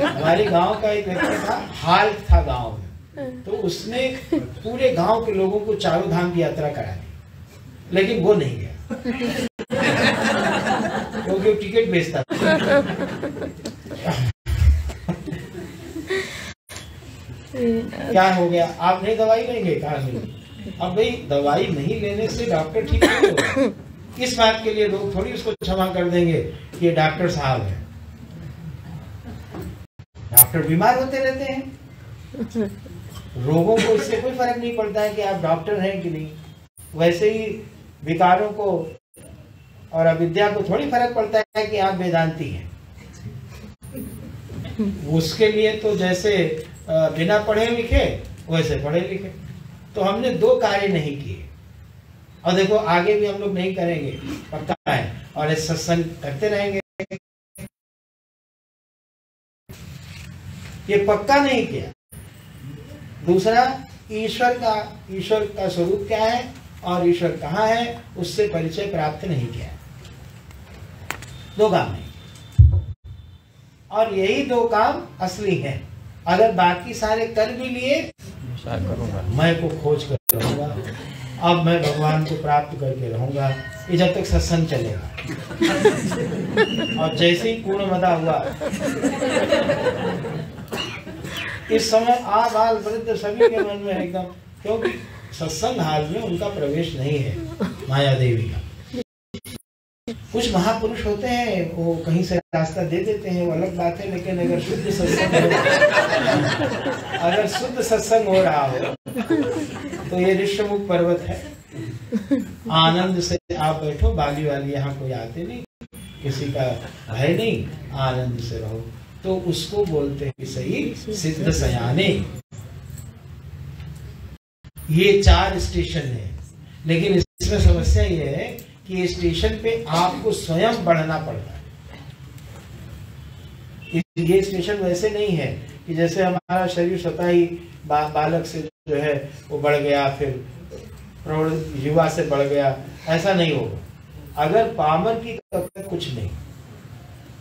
हमारे गांव का एक व्यक्ति था, हाल था गांव में, तो उसने पूरे गांव के लोगों को चारों धाम की यात्रा करा दी, लेकिन वो नहीं गया क्योंकि वो टिकट बेचता था। क्या हो गया? आप नहीं दवाई लेंगे? कहा नहीं। अब भाई दवाई नहीं लेने से डॉक्टर ठीक नहीं होगा। इस बात के लिए लोग थोड़ी उसको क्षमा कर देंगे कि ये डॉक्टर साहब है। डॉक्टर बीमार होते रहते हैं, रोगों को इससे कोई फर्क नहीं पड़ता है कि आप डॉक्टर हैं कि नहीं। वैसे ही विकारों को और अविद्या को थोड़ी फर्क पड़ता है कि आप वेदांती हैं। उसके लिए तो जैसे बिना पढ़े लिखे वैसे पढ़े लिखे। तो हमने दो कार्य नहीं किए, और देखो आगे भी हम लोग नहीं करेंगे, पक्का है, और इस सत्संग करते रहेंगे। ये पक्का नहीं किया। दूसरा, ईश्वर का स्वरूप क्या है और ईश्वर कहाँ है, उससे परिचय प्राप्त नहीं किया। दो काम नहीं, और यही दो काम असली हैं। अगर बाकी सारे कर भी लिए, मैं को खोज कर रहूंगा, अब मैं भगवान को प्राप्त करके रहूंगा, ये जब तक सत्संग चलेगा। और जैसे ही पूर्णमदा हुआ, इस समय आबाल वृद्ध सभी के मन में एकदम, क्योंकि सत्संग हाल में उनका प्रवेश नहीं है माया देवी का। कुछ महापुरुष होते हैं वो कहीं से रास्ता दे देते हैं, वो अलग बात है, लेकिन अगर शुद्ध सत्संग अगर शुद्ध सत्संग हो रहा हो तो ये ऋषमुख पर्वत है, आनंद से आप बैठो, बाली वाली यहाँ कोई आते नहीं, किसी का भय नहीं, आनंद से रहो, तो उसको बोलते हैं सही सिद्ध सयाने। ये 4 स्टेशन है, लेकिन इसमें समस्या ये है कि ये स्टेशन पे आपको स्वयं बढ़ना पड़ता है। ये स्टेशन वैसे नहीं है कि जैसे हमारा शरीर स्वतः ही बालक से जो है वो बढ़ गया, फिर प्रौढ़ युवा से बढ़ गया, ऐसा नहीं होगा। अगर पामर की तब तक कुछ नहीं,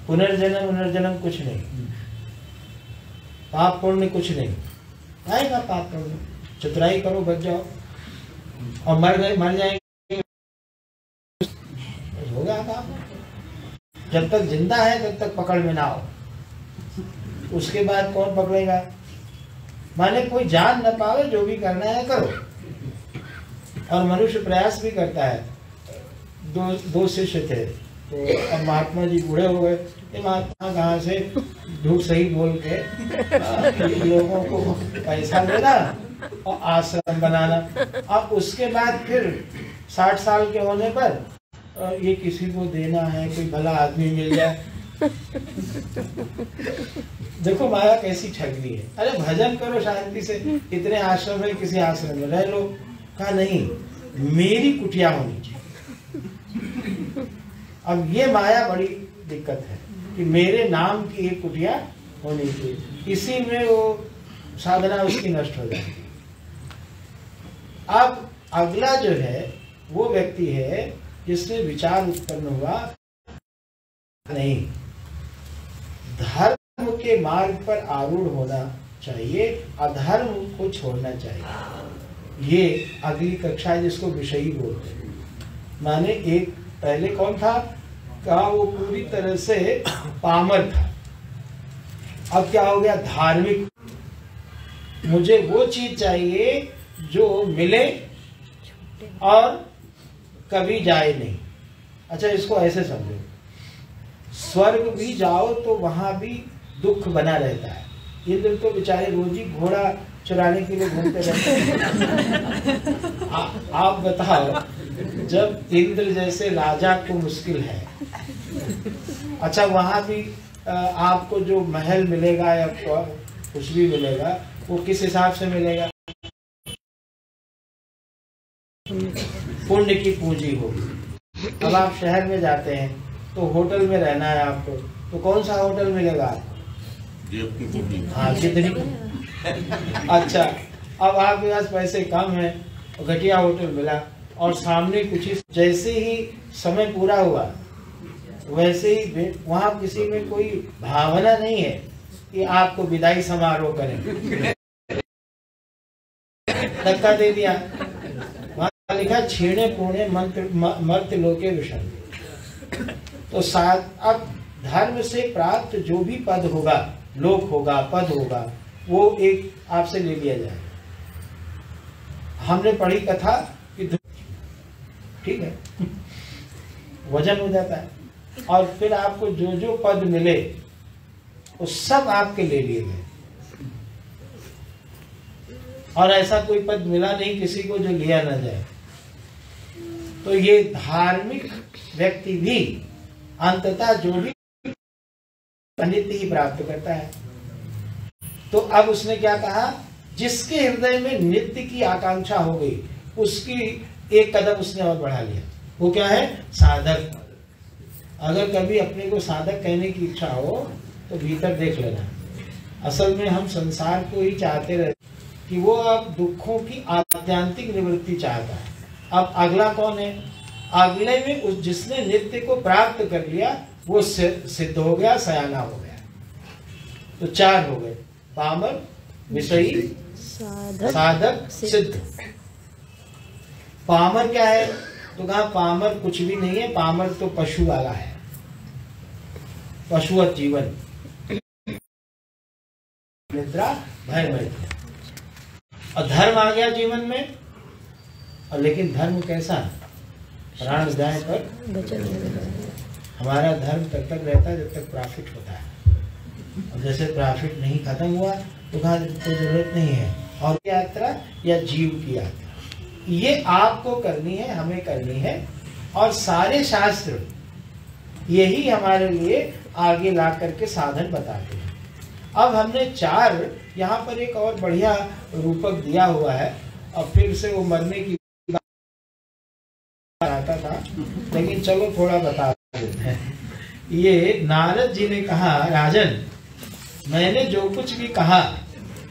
पुनर्जन्म कुछ नहीं, पाप पुण्य कुछ नहीं आएगा, पाप पुण्य चतुराई करो बच जाओ, और मर जाएंगे होगा पाप। जब तक जिंदा है तब तक पकड़ में ना हो, उसके बाद कौन पकड़ेगा? माने कोई जान न पावे, जो भी करना है करो। और मनुष्य प्रयास भी करता है। दो शिष्य थे, तो अब महात्मा जी बूढ़े हो गए, ये महात्मा कहाँ से झूठ सही बोल के लोगों को पैसा देना और आश्रम बनाना। अब उसके बाद फिर 60 साल के होने पर ये किसी को देना है, कोई भला आदमी मिल जाए। देखो माया कैसी ठग रही है। अरे भजन करो शांति से, इतने आश्रम है, किसी आश्रम में रह लो। कहा नहीं, मेरी कुटिया होनी चाहिए। अब ये माया बड़ी दिक्कत है कि मेरे नाम की एक कुटिया होनी चाहिए, इसी में वो साधना उसकी नष्ट हो जाती है। अब अगला जो है वो व्यक्ति है जिसमें विचार उत्पन्न हुआ नहीं, धर्म के मार्ग पर आरूढ़ होना चाहिए, अधर्म को छोड़ना चाहिए। ये अगली कक्षा है जिसको विषयी बोलते हैं। माने एक पहले कौन था? कहा वो पूरी तरह से पामर था, अब क्या हो गया? धार्मिक। मुझे वो चीज चाहिए जो मिले और कभी जाए नहीं। अच्छा, इसको ऐसे समझो, स्वर्ग भी जाओ तो वहां भी दुख बना रहता है। इंद्र तो बेचारे रोज ही घोड़ा चुराने के लिए घूमते रहते हैं। आप बताओ, जब इंद्र जैसे राजा को मुश्किल है, अच्छा वहां भी आपको जो महल मिलेगा या कुछ भी मिलेगा वो किस हिसाब से मिलेगा? पुण्य की पूंजी होगी। अब आप शहर में जाते हैं तो होटल में रहना है आपको, तो कौन सा होटल मिलेगा आपको? हाँ, कितनी। अच्छा, अब आपके पास पैसे कम है, घटिया होटल मिला और सामने कुछ ही, जैसे ही समय पूरा हुआ वैसे ही वहां किसी में कोई भावना नहीं है कि आपको विदाई समारोह करें। धक्का दे दिया, वहां लिखा छीणे पुणे मर्त्य लोके विषम। तो साथ अब धर्म से प्राप्त जो भी पद होगा, लोक होगा, पद होगा, वो एक आपसे ले लिया जाए। हमने पढ़ी कथा कि ठीक है, वजन हो जाता है, और फिर आपको जो जो पद मिले वो सब आपके ले लिए गए, और ऐसा कोई पद मिला नहीं किसी को जो लिया ना जाए। तो ये धार्मिक व्यक्ति भी अंततः जो भी नित्य ही प्राप्त करता है। तो अब उसने क्या कहा? जिसके हृदय में नित्य की आकांक्षा हो गई, उसकी एक कदम उसने और बढ़ा लिया। वो क्या है? साधक। अगर कभी अपने को साधक कहने की इच्छा हो तो भीतर देख लेना। असल में हम संसार को ही चाहते रहते कि वो अब दुखों की आत्यांतिक निवृत्ति चाहता है। अब अगला कौन है? अगले में उस जिसने नित्य को प्राप्त कर लिया वो सिद्ध हो गया, सयाना हो गया। तो 4 हो गए, पामर, विषयी, साधक, सिद्ध। पामर क्या है? तो कहा पामर कुछ भी नहीं है, पामर तो पशु वाला है, पशुवत जीवन, निद्रा, भय में। और धर्म आ गया जीवन में, और लेकिन धर्म कैसा? प्राण जाए पर बचन हमारा धर्म तब तक रहता है जब तक प्रॉफिट होता है, और जैसे प्रॉफिट नहीं खत्म हुआ तो कहा कोई जरूरत नहीं है। और यात्रा या जीव की यात्रा ये आपको करनी है, हमें करनी है, और सारे शास्त्र यही हमारे लिए आगे ला करके साधन बताते हैं। अब हमने 4 यहाँ पर एक और बढ़िया रूपक दिया हुआ है, और फिर से वो मरने की बात आता था, लेकिन चलो थोड़ा बता देते हैं। ये नारद जी ने कहा, राजन मैंने जो कुछ भी कहा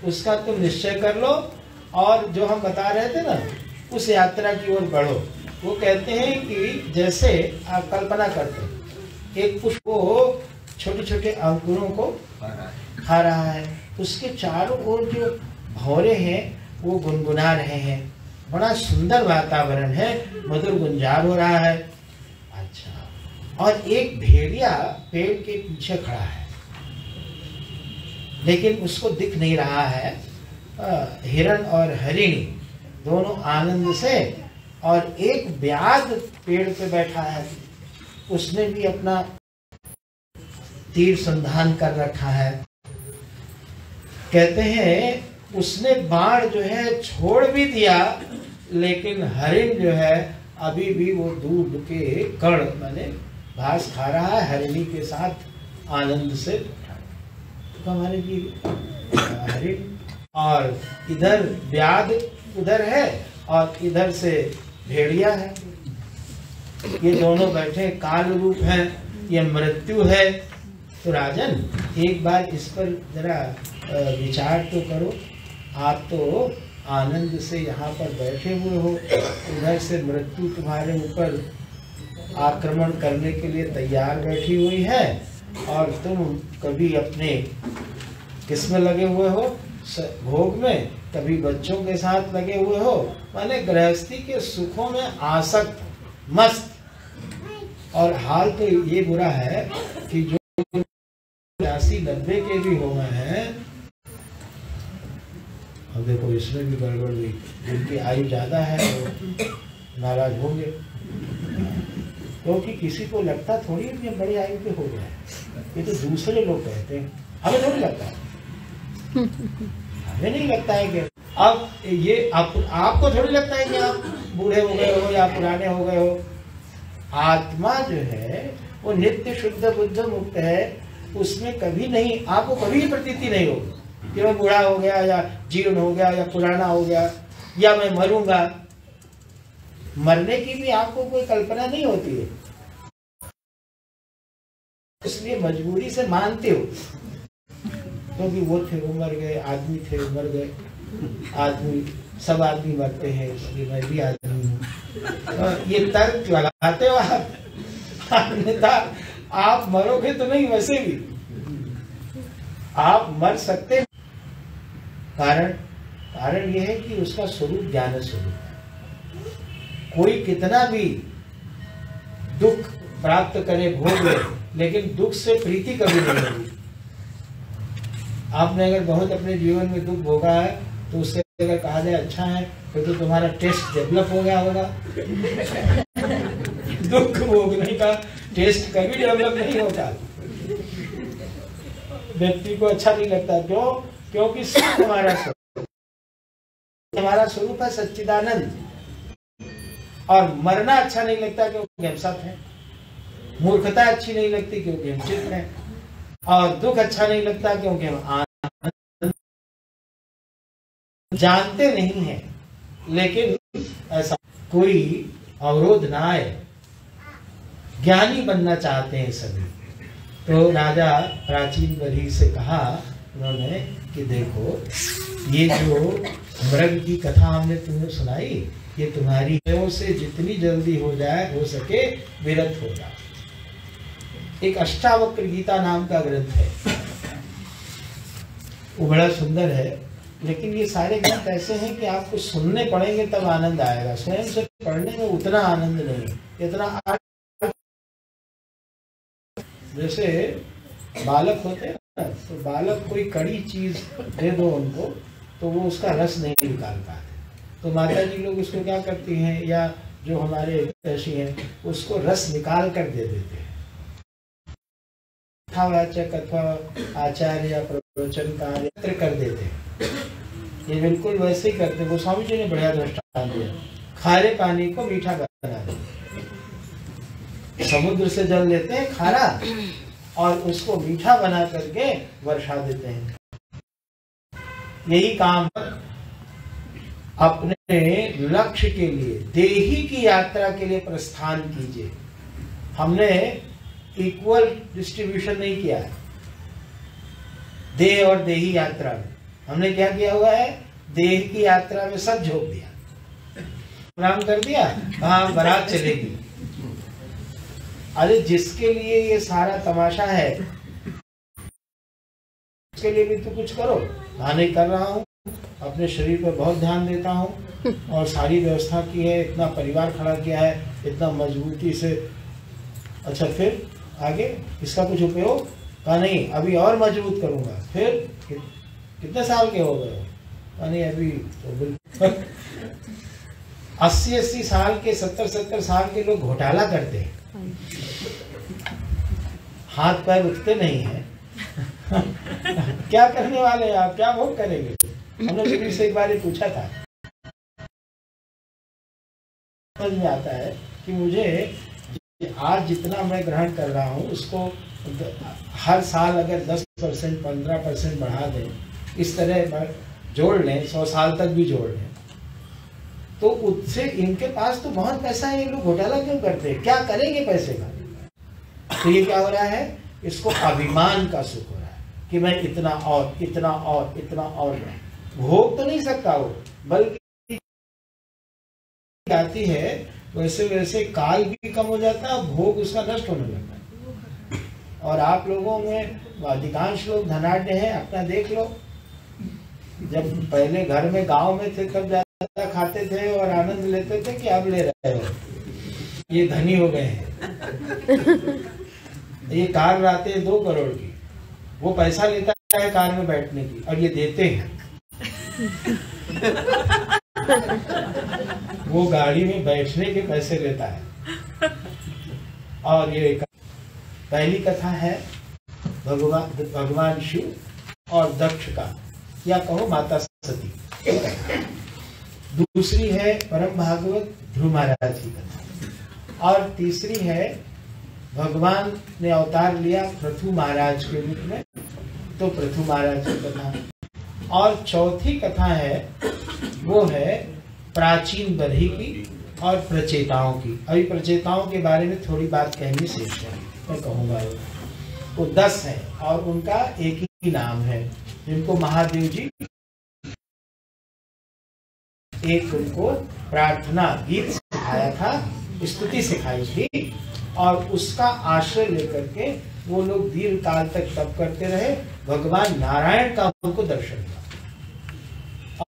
उसका तुम निश्चय कर लो, और जो हम बता रहे थे ना उस यात्रा की ओर बढ़ो। वो कहते हैं कि जैसे आप कल्पना करते हैं एक पुष्प को छोटे छोटे अंकुरों को खा रहा है, उसके चारों ओर जो भौरे हैं वो गुनगुना रहे हैं, बड़ा सुंदर वातावरण है, मधुर गुंजार हो रहा है। अच्छा, और एक भेड़िया पेड़ के पीछे खड़ा है, लेकिन उसको दिख नहीं रहा है। हिरण और हरिणी दोनों आनंद से, और एक व्याध पेड़ पे बैठा है, उसने भी अपना तीर संधान कर रखा है। कहते हैं उसने बाण जो है छोड़ भी दिया, लेकिन हरिण जो है अभी भी वो दूध के कण माने घास खा रहा है, हरिणी के साथ आनंद से। तो हमारे भी हरिण, और इधर व्याध उधर है और इधर से भेड़िया है, ये दोनों बैठे काल रूप हैं, ये मृत्यु है। तो राजन एक बार इस पर जरा विचार तो करो। आप तो आनंद से यहाँ पर बैठे हुए हो, उधर से मृत्यु तुम्हारे ऊपर आक्रमण करने के लिए तैयार बैठी हुई है, और तुम कभी अपने किस में लगे हुए हो, भोग में, कभी बच्चों के साथ लगे हुए हो, माने गृहस्थी के सुखों में आसक्त मस्त। और हाल तो ये बुरा है कि जो 80-90 के भी हो गए हैं, अब देखो इसमें भी गड़बड़ हुई, जिनकी आयु ज्यादा है वो नाराज होंगे, क्योंकि किसी को लगता थोड़ी है बड़ी आयु पे हो गया, ये तो दूसरे लोग कहते हैं, हमें थोड़ी लगता है, हमें नहीं लगता है कि अब ये आपको थोड़ी लगता है कि आप बूढ़े हो गए हो या पुराने हो गए हो। आत्मा जो है वो नित्य शुद्ध बुद्ध मुक्त है, उसमें कभी नहीं, आपको कभी प्रतीति नहीं होगी कि मैं बूढ़ा हो गया या जीर्ण हो गया या पुराना हो गया या मैं मरूंगा। मरने की भी आपको कोई कल्पना नहीं होती है, इसलिए मजबूरी से मानते हो, क्योंकि वो थे वो मर गए, आदमी थे वो मर गए, आदमी सब आदमी मरते हैं, इसलिए मैं भी आदमी हूँ। ये तर्क लगाते हो आप, अन्यथा आप मरोगे तो नहीं, वैसे भी आप मर सकते हैं। कारण यह है कि उसका स्वरूप ज्ञान स्वरूप है। कोई कितना भी दुख प्राप्त करे, भोग ले, लेकिन दुख से प्रीति कभी नहीं होगी। आपने अगर बहुत अपने जीवन में दुख भोगा है तो उससे अगर कहा जाए अच्छा है, फिर तो तुम्हारा टेस्ट डेवलप हो गया होगा। दुख भोगने का टेस्ट कभी डेवलप नहीं होता, व्यक्ति को अच्छा नहीं लगता। क्यों? क्योंकि सुख हमारा स्वरूप है सच्चिदानंद, और मरना अच्छा नहीं लगता क्योंकि हम सत है, मूर्खता अच्छी नहीं लगती क्योंकि हम चित्त है, और दुख अच्छा नहीं लगता क्योंकि हम आनंद जानते नहीं है। लेकिन ऐसा कोई अवरोध ना आए, ज्ञानी बनना चाहते हैं सभी। तो राजा प्राचीन बलि से कहा उन्होंने कि देखो ये जो मृग की कथा हमने तुम्हें सुनाई, ये तुम्हारी से जितनी जल्दी हो जाए हो सके विरत हो जाए। एक अष्टावक्र गीता नाम का ग्रंथ है, वो बड़ा सुंदर है, लेकिन ये सारे ग्रंथ ऐसे हैं कि आपको सुनने पड़ेंगे तब आनंद आएगा, स्वयं से पढ़ने में उतना आनंद नहीं। इतना जैसे बालक होते हैं ना, तो बालक कोई कड़ी चीज दे दो उनको तो वो उसका रस नहीं निकाल पाते, तो माता जी लोग उसको क्या करती हैं, या जो हमारे ऋषि हैं उसको रस निकाल कर दे देते हैं। कथावाचक अथवा आचार्य या प्रवचन कार्य कर देते हैं, ये बिल्कुल वैसे ही करते हैं। गोस्वामी जी ने बढ़िया दृष्टांत दिया, खारे पानी को मीठा बना देते, समुद्र से जल लेते हैं खारा और उसको मीठा बना करके वर्षा देते हैं। यही काम अपने लक्ष्य के लिए, देही की यात्रा के लिए प्रस्थान कीजिए। हमने इक्वल डिस्ट्रीब्यूशन नहीं किया है देह और देही यात्रा में। हमने क्या किया हुआ है, देह की यात्रा में सब झोंक दिया, प्रणाम कर दिया, कहाँ बारात चलेगी। अरे जिसके लिए ये सारा तमाशा है उसके लिए भी तो कुछ करो। मैं नहीं कर रहा हूँ, अपने शरीर पर बहुत ध्यान देता हूँ और सारी व्यवस्था की है, इतना परिवार खड़ा किया है, इतना मजबूती से। अच्छा फिर आगे इसका कुछ उपयोग? कहा नहीं, अभी और मजबूत करूंगा। फिर कितने साल के हो गए? कहा नहीं, अभी तो बिल्कुल 80-80 साल के, 70-70 साल के लोग घोटाला करते हैं, हाथ पैर उठते नहीं है। क्या करने वाले हैं आप, क्या भोग करेंगे? हमने गुरु से एक बार ये पूछा था, समझ में आता है कि मुझे आज जितना मैं ग्रहण कर रहा हूँ उसको हर साल अगर 10% 15% बढ़ा दें, इस तरह जोड़ लें, 100 साल तक भी जोड़ लें, तो उससे इनके पास तो बहुत पैसा है, ये लोग घोटाला क्यों करते हैं? क्या करेंगे पैसे का? तो ये क्या हो रहा है, इसको अभिमान का सुख हो रहा है कि मैं इतना और इतना और इतना और भोग तो नहीं सकता वो, बल्कि आती है वैसे वैसे काल भी कम हो जाता है, भोग उसका नष्ट होने लगता है। और आप लोगों में अधिकांश लोग धनाढ्य हैं, अपना देख लो। जब पहले घर में गांव में थे तब ज्यादा खाते थे और आनंद लेते थे कि अब ले रहे हो, ये धनी हो गए हैं। ये कार लाते हैं 2 करोड़ की, वो पैसा लेता है कार में बैठने की और ये देते हैं। वो गाड़ी में बैठने के पैसे लेता है। और ये पहली कथा है भगवान शिव और दक्ष का, या कहो माता सती। दूसरी है परम भागवत ध्रुव महाराज की कथा, और तीसरी है भगवान ने अवतार लिया पृथु महाराज के रूप में, तो पृथु महाराज की कथा। और चौथी कथा है वो है प्राचीन बरही की और प्रचेताओं की। अभी प्रचेताओं के बारे में थोड़ी बात कहनी शेष है, मैं कहूँगा। वो 10 हैं और उनका एक ही नाम है, जिनको महादेव जी एक उनको प्रार्थना गीत सिखाया था, स्तुति सिखाई थी, और उसका आश्रय लेकर के वो लोग दीर्घ काल तक तप करते रहे। भगवान नारायण का उनको दर्शन हुआ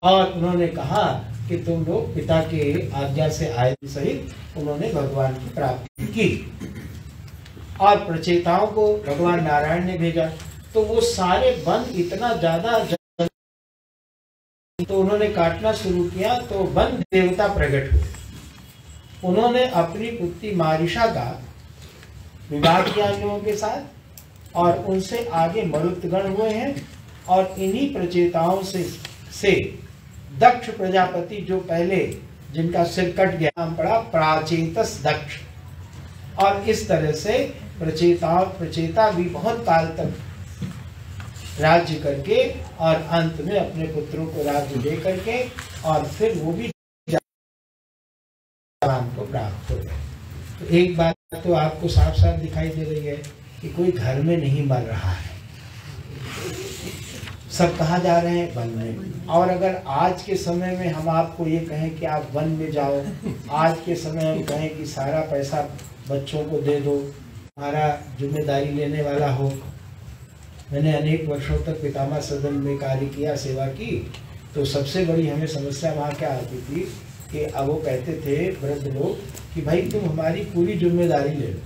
और उन्होंने कहा कि तुम लोग पिता के आज्ञा से आए सहित उन्होंने भगवान की प्राप्ति की। और प्रचेताओं को भगवान नारायण ने भेजा, तो वो सारे वन इतना ज्यादा, तो उन्होंने काटना शुरू किया, तो वन देवता प्रकट हुए। उन्होंने अपनी पुत्री मारिशा का विवाह किया इन लोगों के साथ, और उनसे आगे मरुतगण हुए हैं। और इन्हीं प्रचेताओं से दक्ष प्रजापति, जो पहले जिनका सिर कट गया, नाम पड़ा प्राचेतस दक्ष। और इस तरह से प्रचेता भी बहुत काल तक राज्य करके और अंत में अपने पुत्रों को राज्य दे करके और फिर वो भी भगवान को प्राप्त हो गए। तो एक बात तो आपको साफ साफ दिखाई दे रही है कि कोई घर में नहीं मर रहा है, सब कहाँ जा रहे हैं? वन में। और अगर आज के समय में हम आपको ये कहें कि आप वन में जाओ, आज के समय हम कहें कि सारा पैसा बच्चों को दे दो, हमारा जिम्मेदारी लेने वाला हो। मैंने अनेक वर्षों तक पितामह सदन में कार्य किया, सेवा की, तो सबसे बड़ी हमें समस्या वहाँ क्या आती थी कि अब वो कहते थे वृद्ध लोग कि भाई तुम हमारी पूरी जिम्मेदारी ले लो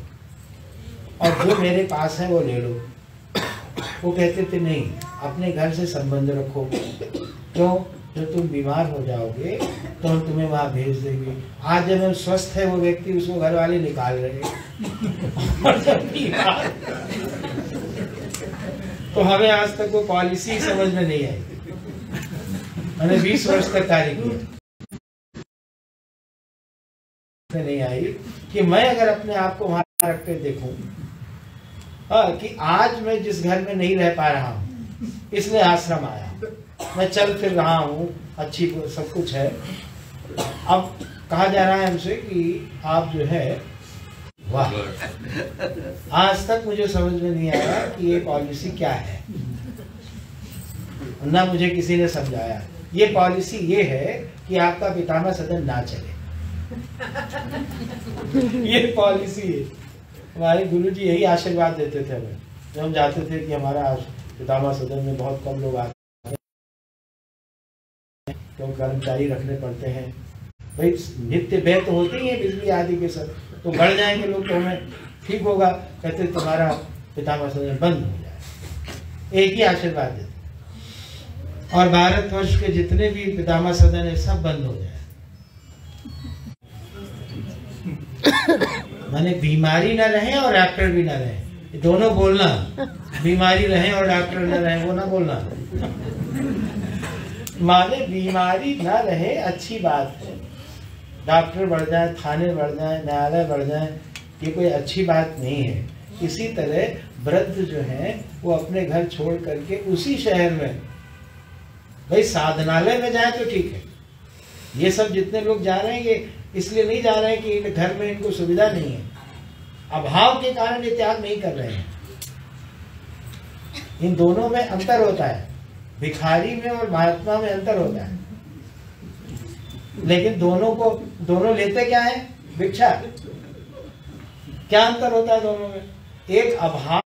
और जो मेरे पास है वो ले लो। वो कहते थे नहीं, अपने घर से संबंध रखो। क्यों? जो तुम बीमार हो जाओगे तो हम तुम्हें वहां भेज देंगे। आज जब हम स्वस्थ है वो व्यक्ति, उसको घर वाले निकाल रहे हैं और जब बीमार, तो हमें आज तक वो पॉलिसी समझ में नहीं आई। मैंने 20 वर्ष तक कार्य किया, नहीं आई कि मैं अगर अपने आप को वहां रख कर देखूं कि आज मैं जिस घर में नहीं रह पा रहा हूं इसलिए आश्रम आया, मैं चल फिर रहा हूं, अच्छी सब कुछ है। अब कहा जा रहा है हमसे कि आप जो है, वाह, आज तक मुझे समझ में नहीं आया कि ये पॉलिसी क्या है, ना मुझे किसी ने समझाया। ये पॉलिसी ये है कि आपका पितामह सदन ना चले। ये पॉलिसी है। हमारे गुरुजी यही आशीर्वाद देते थे हमें जब हम जाते थे कि हमारा पितामह सदन में बहुत कम लोग आते हैं, क्यों कर्मचारी रखने पड़ते हैं। भाई नित्य व्यय तो होते ही है बिजली आदि के सब, तो बढ़ जाएंगे लोग तो हमें ठीक होगा। कहते तुम्हारा पितामह सदन बंद हो जाए, एक ही आशीर्वाद देते। और भारतवर्ष के जितने भी पितामह सदन है सब बंद हो जाए। माने बीमारी ना रहे और डॉक्टर भी ना रहे, दोनों बोलना। बीमारी रहे और डॉक्टर ना रहे, वो ना बोलना। माने बीमारी ना रहे अच्छी बात है, डॉक्टर बढ़ जाए, थाने बढ़ जाए, न्यायालय बढ़ जाए, ये कोई अच्छी बात नहीं है। इसी तरह वृद्ध जो है वो अपने घर छोड़ करके उसी शहर में, भाई साधनालय में जाए तो ठीक है। ये सब जितने लोग जा रहे हैं ये इसलिए नहीं जा रहे हैं कि घर में इनको सुविधा नहीं है, अभाव के कारण ये त्याग नहीं कर रहे हैं। इन दोनों में अंतर होता है, भिखारी में और महात्मा में अंतर होता है। लेकिन दोनों लेते क्या है? भिक्षा। क्या अंतर होता है दोनों में? एक अभाव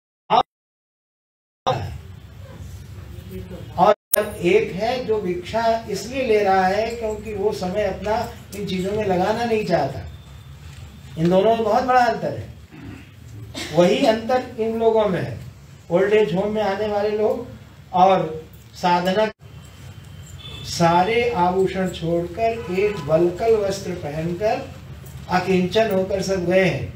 और एक है जो भिक्षा इसलिए ले रहा है क्योंकि वो समय अपना इन चीजों में लगाना नहीं चाहता। इन दोनों में बहुत बड़ा अंतर है। वही अंतर इन लोगों में है, ओल्ड एज होम में आने वाले लोग और साधना। सारे आभूषण छोड़कर एक वल्कल वस्त्र पहनकर अकिंचन होकर सब गए हैं।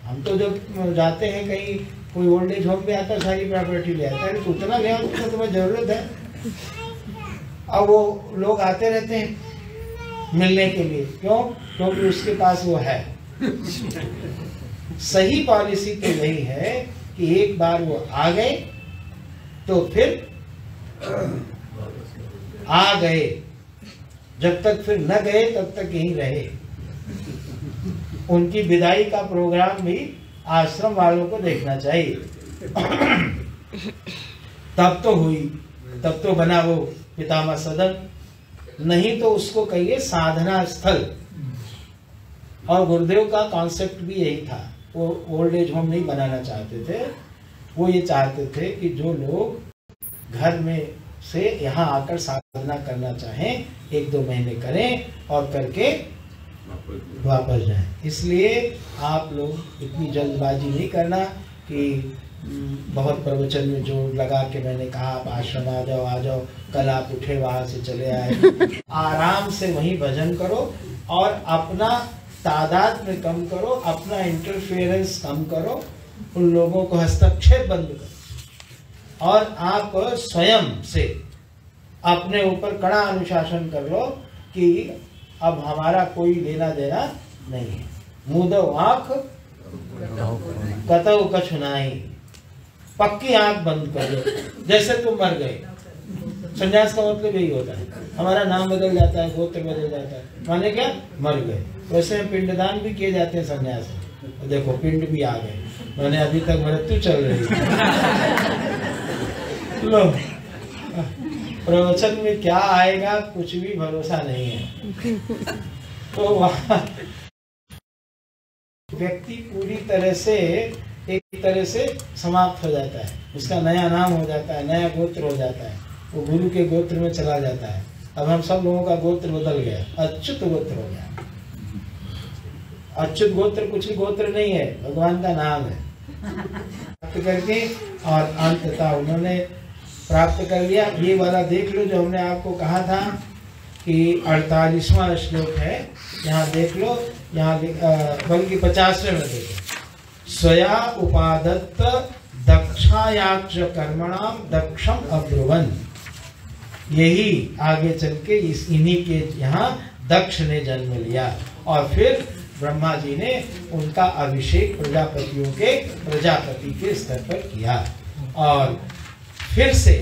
हम तो जब जाते हैं कहीं, कोई ओल्ड एज होम पे आता है सारी प्रॉपर्टी ले आता है, तो उतना ले आओ तो तुम्हें जरूरत है। अब वो लोग आते रहते हैं मिलने के लिए, क्यों? क्योंकि उसके पास वो है। सही पॉलिसी तो यही है कि एक बार वो आ गए तो फिर आ गए, जब तक फिर न गए तब तक यहीं रहे। उनकी विदाई का प्रोग्राम भी आश्रम वालों को देखना चाहिए। तब तो हुई, तब तो बना वो पितामह सदन, नहीं तो उसको कहिए साधना स्थल। और गुरुदेव का कॉन्सेप्ट भी यही था। वो ओल्ड एज होम नहीं बनाना चाहते थे, वो ये चाहते थे कि जो लोग घर में से यहाँ आकर साधना करना चाहें 1-2 महीने करें और करके वापस जाएं। इसलिए आप लोग इतनी जल्दबाजी नहीं करना कि बहुत प्रवचन में जोर लगा के मैंने कहा आप आश्रम आ जाओ, कल आप उठे वहां से चले आए। आराम से वहीं भजन करो और अपना तादाद में कम करो, अपना इंटरफेरेंस कम करो, उन लोगों को हस्तक्षेप बंद करो और आप स्वयं से अपने ऊपर कड़ा अनुशासन कर लो कि अब हमारा कोई लेना देना नहीं है। मुदो आंख कतौ कछु नाई, पक्की आंख बंद कर लो। जैसे तुम मर गए, संन्यास का मतलब यही होता है, हमारा नाम बदल जाता है, गोत्र बदल जाता है, माने क्या? मर गए। वैसे पिंडदान भी किए जाते हैं संन्यास में। देखो पिंड भी आ गए, मैंने अभी तक मृत्यु चल रही है। लो, प्रवचन में क्या आएगा कुछ भी भरोसा नहीं है। तो वहाँ व्यक्ति पूरी तरह से एक तरह से समाप्त हो जाता है, उसका नया नाम हो जाता है, नया गोत्र हो जाता है, वो गुरु के गोत्र में चला जाता है। अब हम सब लोगों का गोत्र बदल गया, अच्युत गोत्र हो गया। अच्युत गोत्र कुछ ही गोत्र नहीं है, भगवान का नाम है। करके और अंततः उन्होंने प्राप्त कर लिया। ये वाला देख लो जो हमने आपको कहा था कि 48वां श्लोक है, यहाँ देख लो, यहाँ बल्कि 50वें में देखो। स्वया उपादत्त दक्षायाक्ष कर्मणाम दक्षम अब्रुवन। यही आगे चल के इन्हीं के यहाँ दक्ष ने जन्म लिया और फिर ब्रह्मा जी ने उनका अभिषेक प्रजापति के स्तर पर किया और फिर से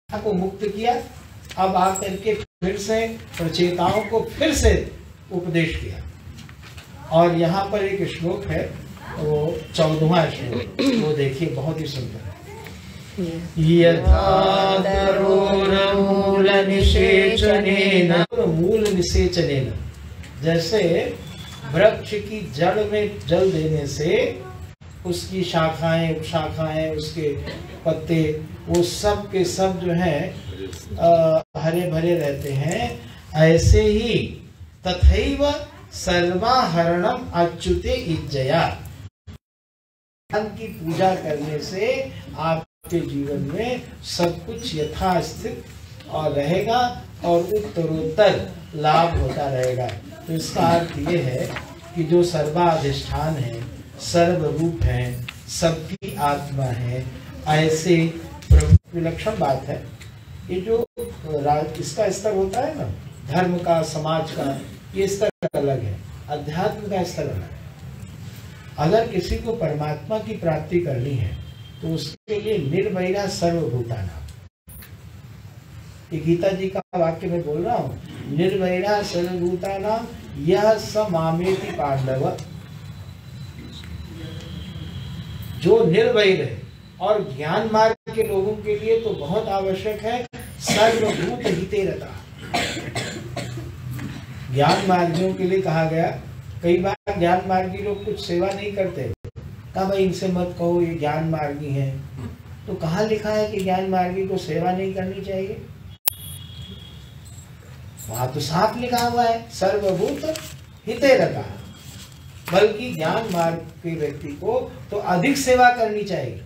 को मुक्त किया। अब आकर के फिर से प्रचेताओं को फिर से उपदेश किया। और यहाँ पर एक श्लोक है, वो 14वां श्लोक, वो देखिए बहुत ही सुंदर है। मूल निषेचनेन, जैसे वृक्ष की जड़ में जल देने से उसकी शाखाएं, उपशाखाएं, उसके पत्ते, वो सब के सब जो है हरे भरे रहते हैं, ऐसे ही तथैव सर्वाहरणम अच्युते इज्जया। की पूजा करने से आपके जीवन में सब कुछ यथास्थित और रहेगा और उत्तरोत्तर लाभ होता रहेगा। तो इसका अर्थ ये है कि जो सर्वाधिष्ठान है, सर्वरूप है, सबकी आत्मा है, ऐसे विलक्षण बात है। ये जो इसका स्तर होता है ना, धर्म का, समाज का, ये स्तर अलग है, अध्यात्म का स्तर अलग है। अगर किसी को परमात्मा की प्राप्ति करनी है तो उसके लिए निर्वैरा सर्वभूतानां, ये गीता जी का वाक्य मैं बोल रहा हूँ, निर्वैरा सर्वभूतानां यह स मामेति पांडव। जो निर्वैर है, और ज्ञान मार्ग के लोगों के लिए तो बहुत आवश्यक है सर्वभूत हिते रता। ज्ञान मार्गियों के लिए कहा गया, कई बार ज्ञान मार्गी लोग कुछ सेवा नहीं करते, कहा भाई इनसे मत कहो ये ज्ञान मार्गी हैं। तो कहाँ लिखा है कि ज्ञान मार्गी को सेवा नहीं करनी चाहिए? वहां तो साफ लिखा हुआ है सर्वभूत हिते रता। बल्कि ज्ञान मार्ग के व्यक्ति को तो अधिक सेवा करनी चाहिए।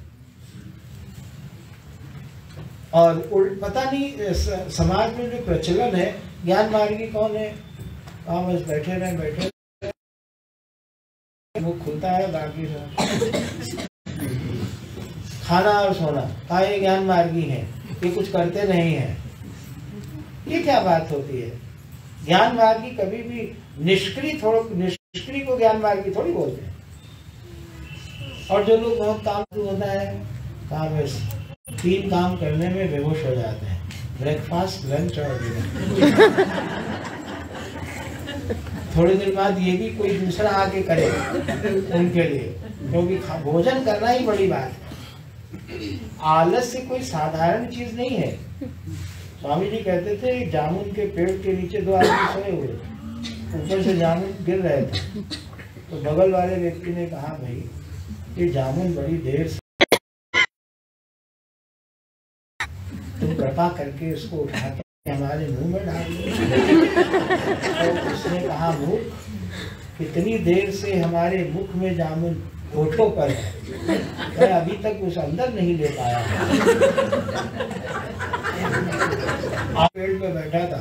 और पता नहीं समाज में जो प्रचलन है, ज्ञान मार्गी कौन है? कहाँ बस बैठे रहे, मुख खुलता है, बाकी सब खाना और सोना, कहा ये ज्ञान मार्गी है, ये कुछ करते नहीं है। ये क्या बात होती है? ज्ञान मार्गी कभी भी निष्क्रिय को ज्ञान मार्गी थोड़ी बोलते हैं। और जो लोग बहुत काम होता है, कहा बस 3 काम करने में बेहोश हो जाते हैं, ब्रेकफास्ट, लंच और डिनर। थोड़ी देर बाद ये भी कोई दूसरा आके करे उनके लिए, क्योंकि भोजन करना ही बड़ी बात है। आलस से कोई साधारण चीज नहीं है। स्वामी जी कहते थे जामुन के पेड़ के नीचे 2 आदमी सोए हुए, ऊपर से जामुन गिर रहे थे। तो बगल वाले व्यक्ति ने कहा भाई ये जामुन बड़ी देर से, तुम कृपा करके उसको उठा के हमारे मुंह में डाल दो। तो उसने कहा मूर्ख, कितनी देर से हमारे मुख में जामुन होठों पर है, मैं अभी तक उस अंदर नहीं ले पाया। पेड़ पे बैठा था,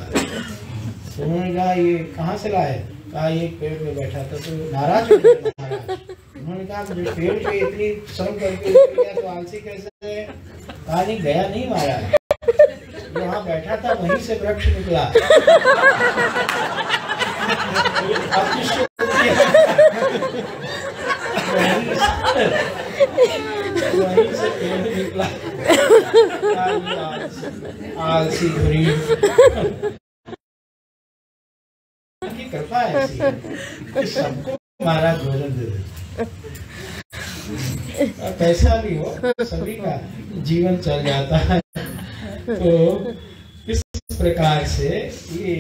तो उन्होंने कहा ये कहाँ से लाए? कहा ये पेड़ पे बैठा था। तो नाराज हो गए महाराज। उन्होंने कहा मुझे पेड़ पे इतनी श्रम करके गया तो आलसी कैसे है? कहा नहीं गया नहीं महाराज, वहाँ बैठा था वहीं से वृक्ष निकला। वहीं से पेड़ निकला। आलसी गरीब की कृपा ऐसी है कि सबको महाराज भोजन दे देते। कैसा भी हो, सभी का जीवन चल जाता है। तो इस प्रकार से ये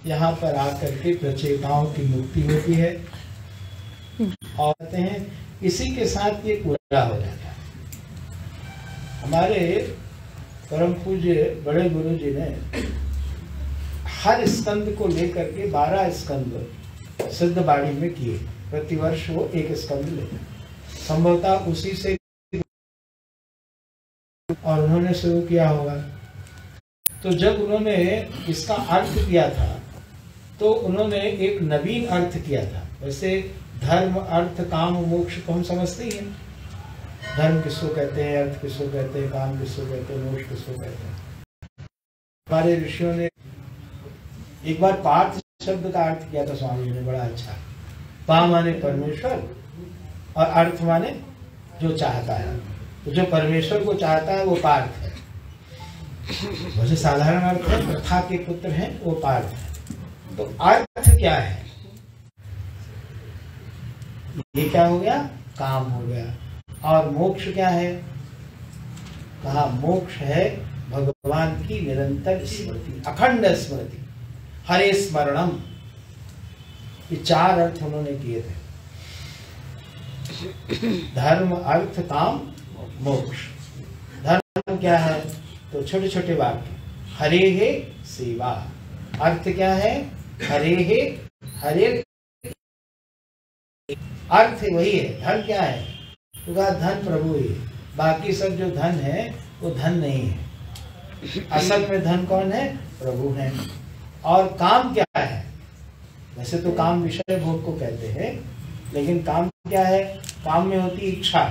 यहाँ पर आकर के प्रचेताओं की मुक्ति होती है और कहते हैं इसी के साथ ये पूरा हो जाता है। हमारे परम पूज्य बड़े गुरु जी ने हर स्कंद को लेकर के 12 स्कंद सिद्धबाड़ी में किए। प्रतिवर्ष वो एक स्कंद लेते हैं। संभवतः उसी से और उन्होंने शुरू किया होगा। तो जब उन्होंने इसका अर्थ किया था तो उन्होंने एक नवीन अर्थ किया था। वैसे धर्म, अर्थ, काम, मोक्ष को हम समझते ही हैं। धर्म किसको कहते हैं, अर्थ किसको कहते हैं, काम किसको कहते हैं, मोक्ष किसको कहते हैं। हमारे ऋषियों ने एक बार पार्थ शब्द का अर्थ किया था स्वामी जी ने, बड़ा अच्छा। पा माने परमेश्वर और अर्थ माने जो चाहता है। तो जो परमेश्वर को चाहता है वो पार्थ है। वैसे साधारण अर्थ है, प्रथा के पुत्र हैं वो पार्थ है। तो अर्थ क्या है? ये क्या हो गया? काम हो गया। और मोक्ष क्या है? कहा मोक्ष है भगवान की निरंतर स्मृति, अखंड स्मृति, हरे स्मरणम। ये 4 अर्थ उन्होंने किए थे। धर्म, अर्थ, काम, मोक्ष। धर्म क्या है? तो छोटे छोटे वाक्य, हरे हे सेवा। अर्थ क्या है? हरे हे, हरे अर्थ वही है। धन क्या है? तो कहा धन प्रभु ही। बाकी सब जो धन है वो धन नहीं है। असल में धन कौन है? प्रभु है। और काम क्या है? वैसे तो काम विषय भोग को कहते हैं, लेकिन काम क्या है? काम में होती इच्छा।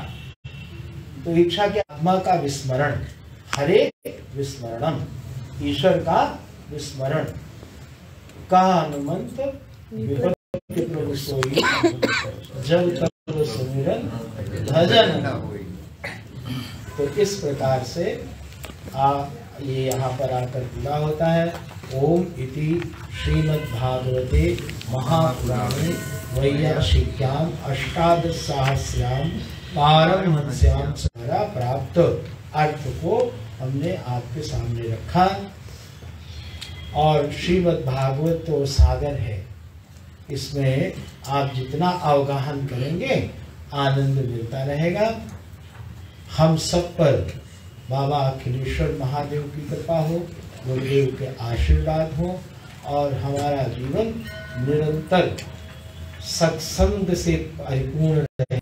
तो इच्छा के आत्मा का विस्मरण, हरे विस्मरणम, ईश्वर का विस्मरण। कहा हनुमंत विपत्ति प्रभु सोई, जब तब सुमिरन भजन। तो इस प्रकार से ये यहाँ पर आकर पूरा होता है। ओम इति श्रीमद्भागवते महापुराणे वैयासिक्याम अष्टादशसहस्राम पारमहंस्याम द्वारा प्राप्त अर्थ को हमने आपके सामने रखा। और श्रीमद्भागवत तो सागर है, इसमें आप जितना अवगाहन करेंगे आनंद मिलता रहेगा। हम सब पर बाबा अखिलेश्वर महादेव की कृपा हो, गुरुदेव के आशीर्वाद हो और हमारा जीवन निरंतर सत्संग से परिपूर्ण रहे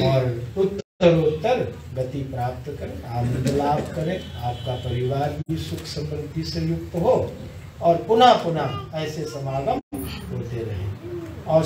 और उत्तरोत्तर गति प्राप्त करें, आनंद लाभ करें। आपका परिवार भी सुख समृद्धि से युक्त हो और पुनः पुनः ऐसे समागम होते रहे। और